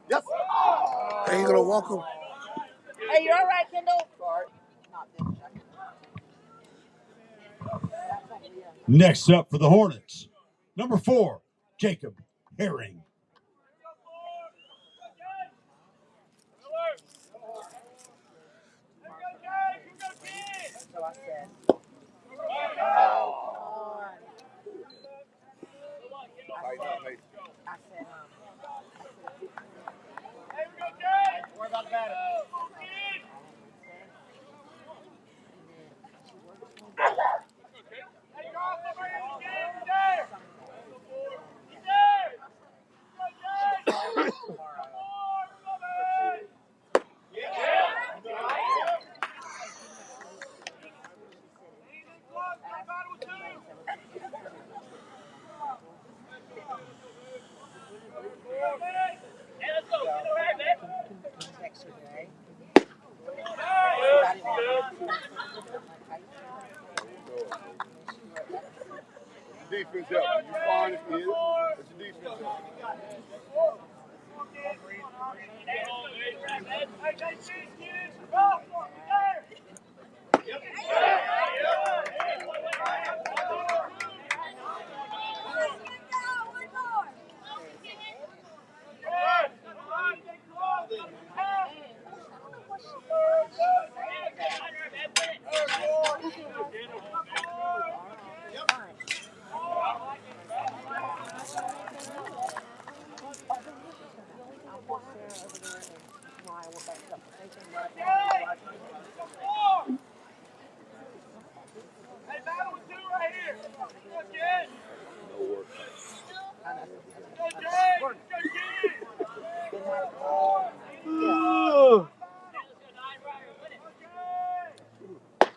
Yes. And he's going to walk him. Hey, you all right, Kendall? Sorry. Next up for the Hornets, number 4, Jacob Herring. So I said. Worry about the batter. Defense help. You find it, kid. It's the defense help.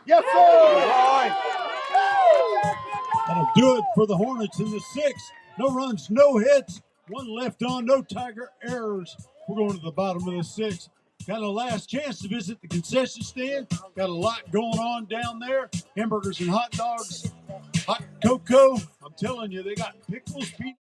Yes, sir! That'll do it for the Hornets in the 6th. No runs, no hits, 1 left on, no Tiger errors. We're going to the bottom of the 6th. Got a last chance to visit the concession stand. Got a lot going on down there. Hamburgers and hot dogs, hot cocoa. I'm telling you, they got pickles, peanuts.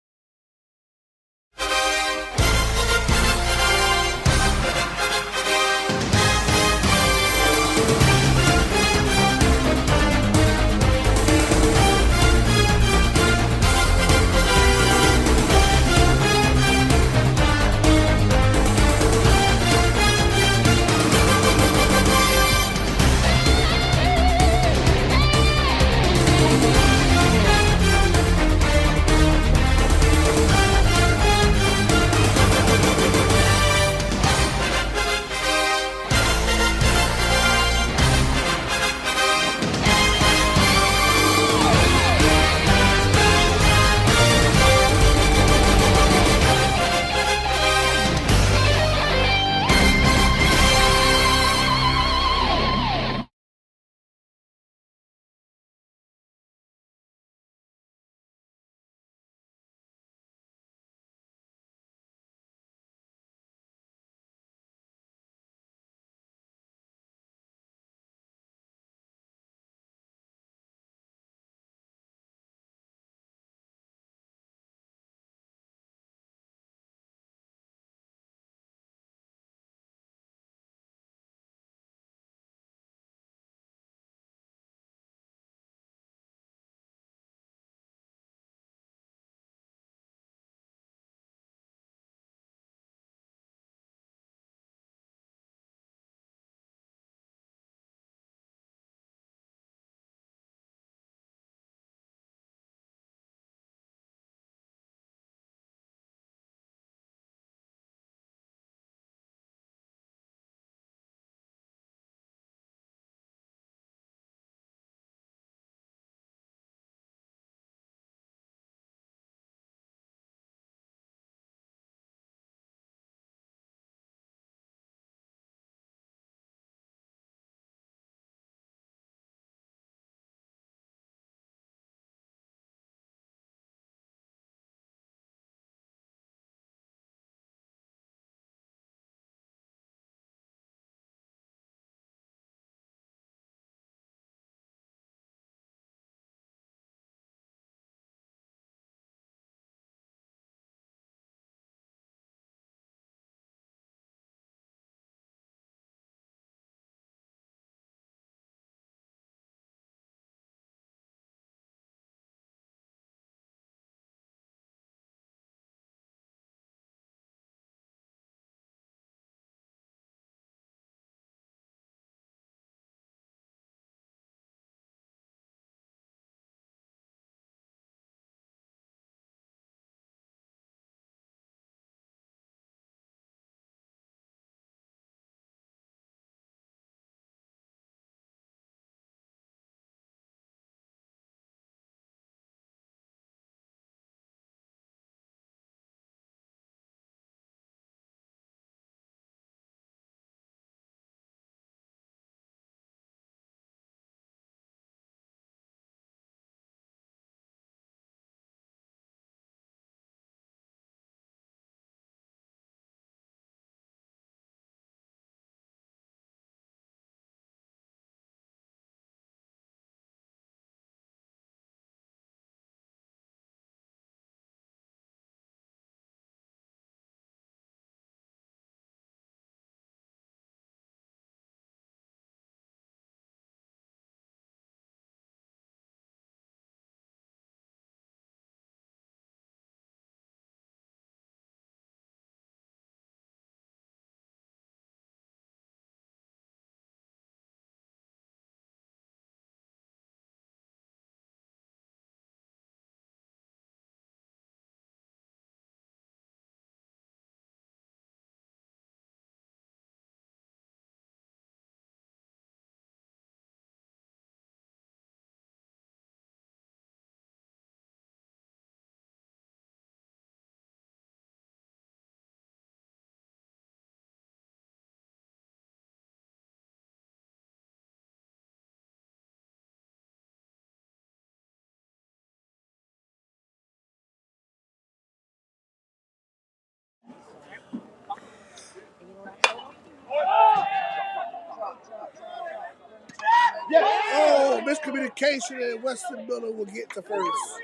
miscommunication, and Western Miller will get to first.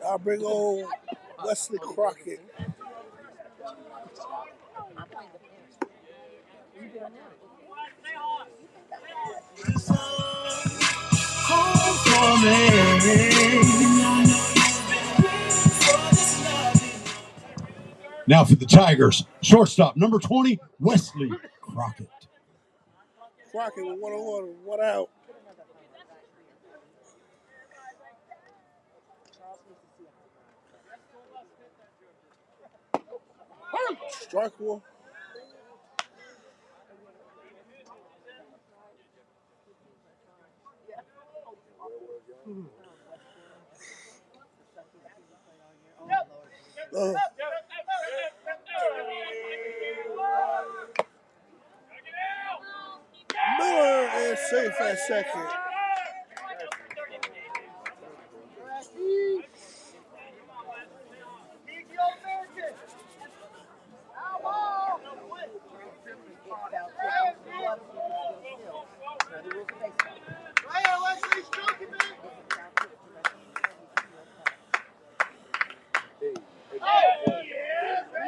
I'll bring on Wesley Crockett. Now for the Tigers, shortstop, number 20, Wesley Crockett. Crockett with 1-on-1, 1 out. Strike one. Miller is safe at second.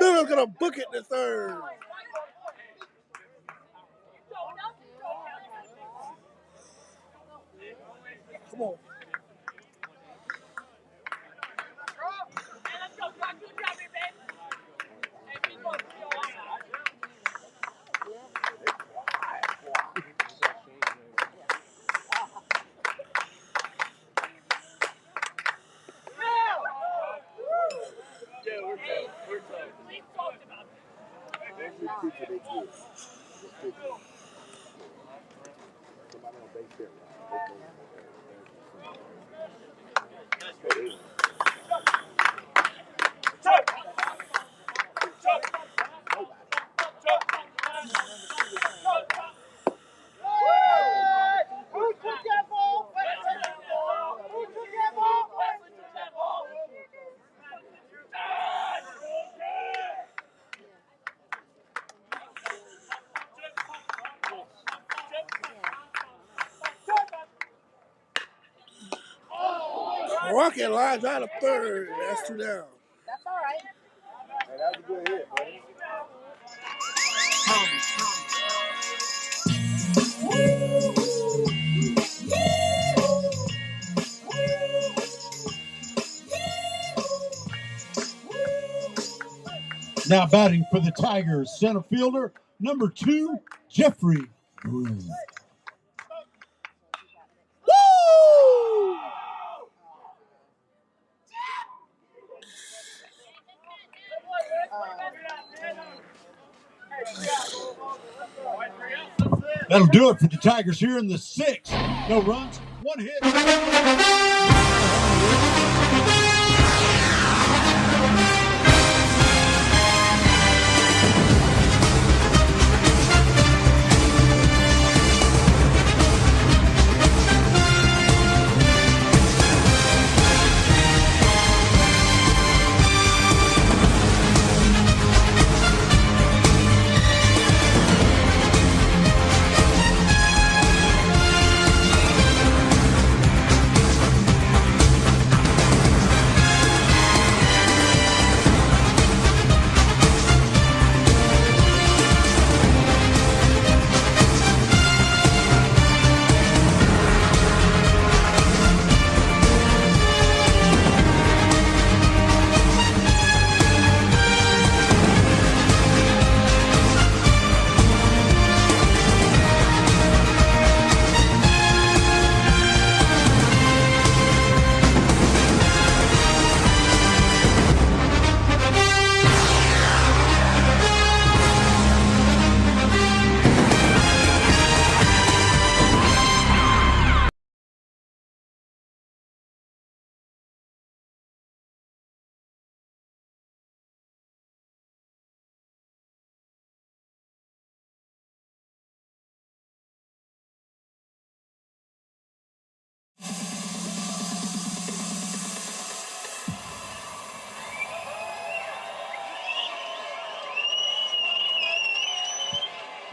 Miller's gonna book it to third. Come on. Rocket lines out of third. That's 2 down. That's all right. Hey, that was a good hit, buddy. Now batting for the Tigers, center fielder, number 2, Jeffrey Broom. Woo! That'll do it for the Tigers here in the 6th. No runs, 1 hit.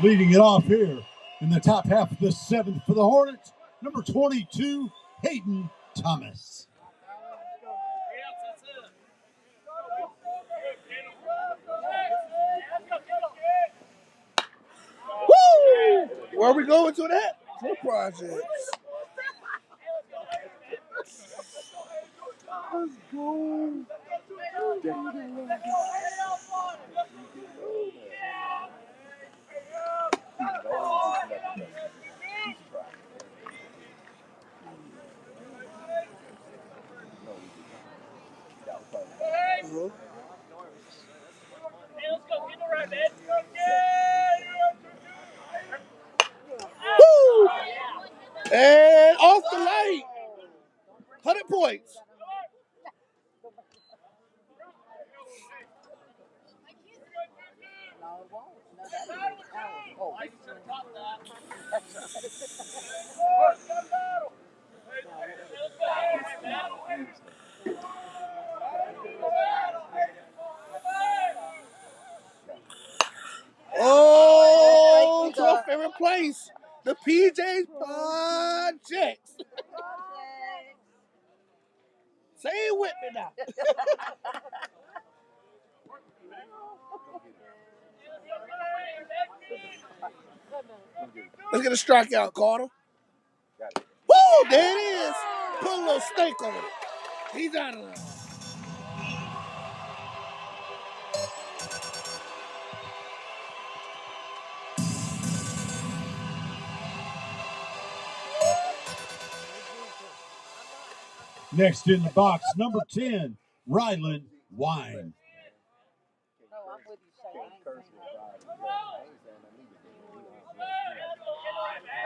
Leading it off here in the top half of the 7th for the Hornets, number 22, Hayden Thomas. Woo! Where are we going to that? Foot projects. Let's go. Woo! And off the light. 100 points. Oh, to our favorite place, the PJ Projects. Say it with me now. Let's get a strikeout, Carter. Woo! There it is. Put a little steak on it. He's out of there. Next in the box, number 10, Ryland Wine.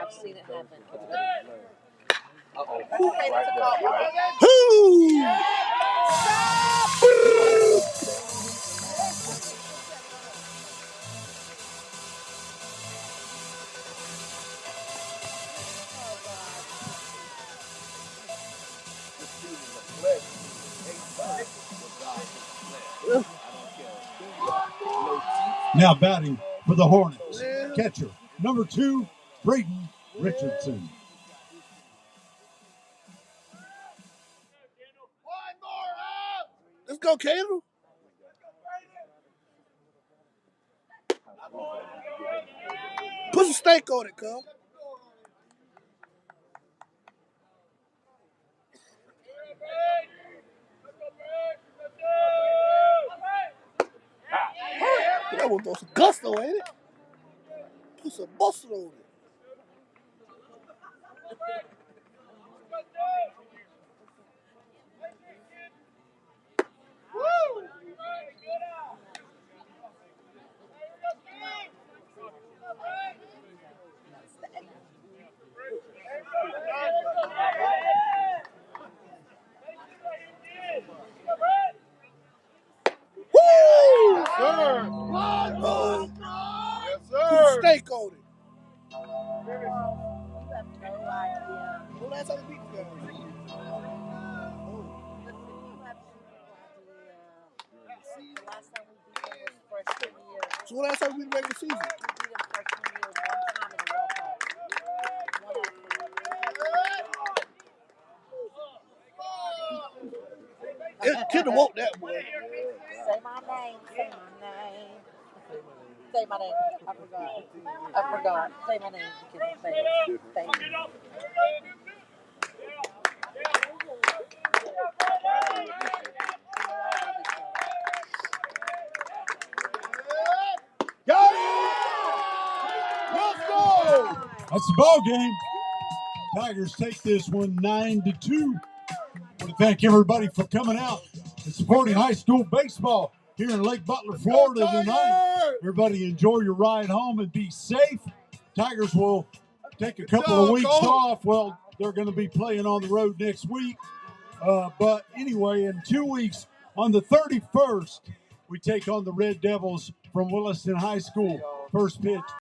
I've seen it happen. Now batting for the Hornets, catcher, number 2, Braden Richardson. Let's go, Caleb. Put some steak on it, cuz. That one throw some gusto, ain't it? Put some muscle on it. Woo! Woo! Yes, sir. Oh. Yes, Put sir. steak on it. You have no idea. When last time we beat the guys? The last time we beat them was freshman year. So when last time we beat the regular season? We beat them freshman year one time in a walk-off. Kid want that boy. Say my name. Say my name. Say my name. I forgot. Say my name. You can say it. Thank you. Got it! Let's go! That's the ball game. Tigers take this one 9-2. I want to thank everybody for coming out and supporting high school baseball here in Lake Butler, Florida tonight. Everybody enjoy your ride home and be safe. Tigers will take a couple of weeks off. Well, they're going to be playing on the road next week. But anyway, in 2 weeks, on the 31st, we take on the Red Devils from Williston High School. First pitch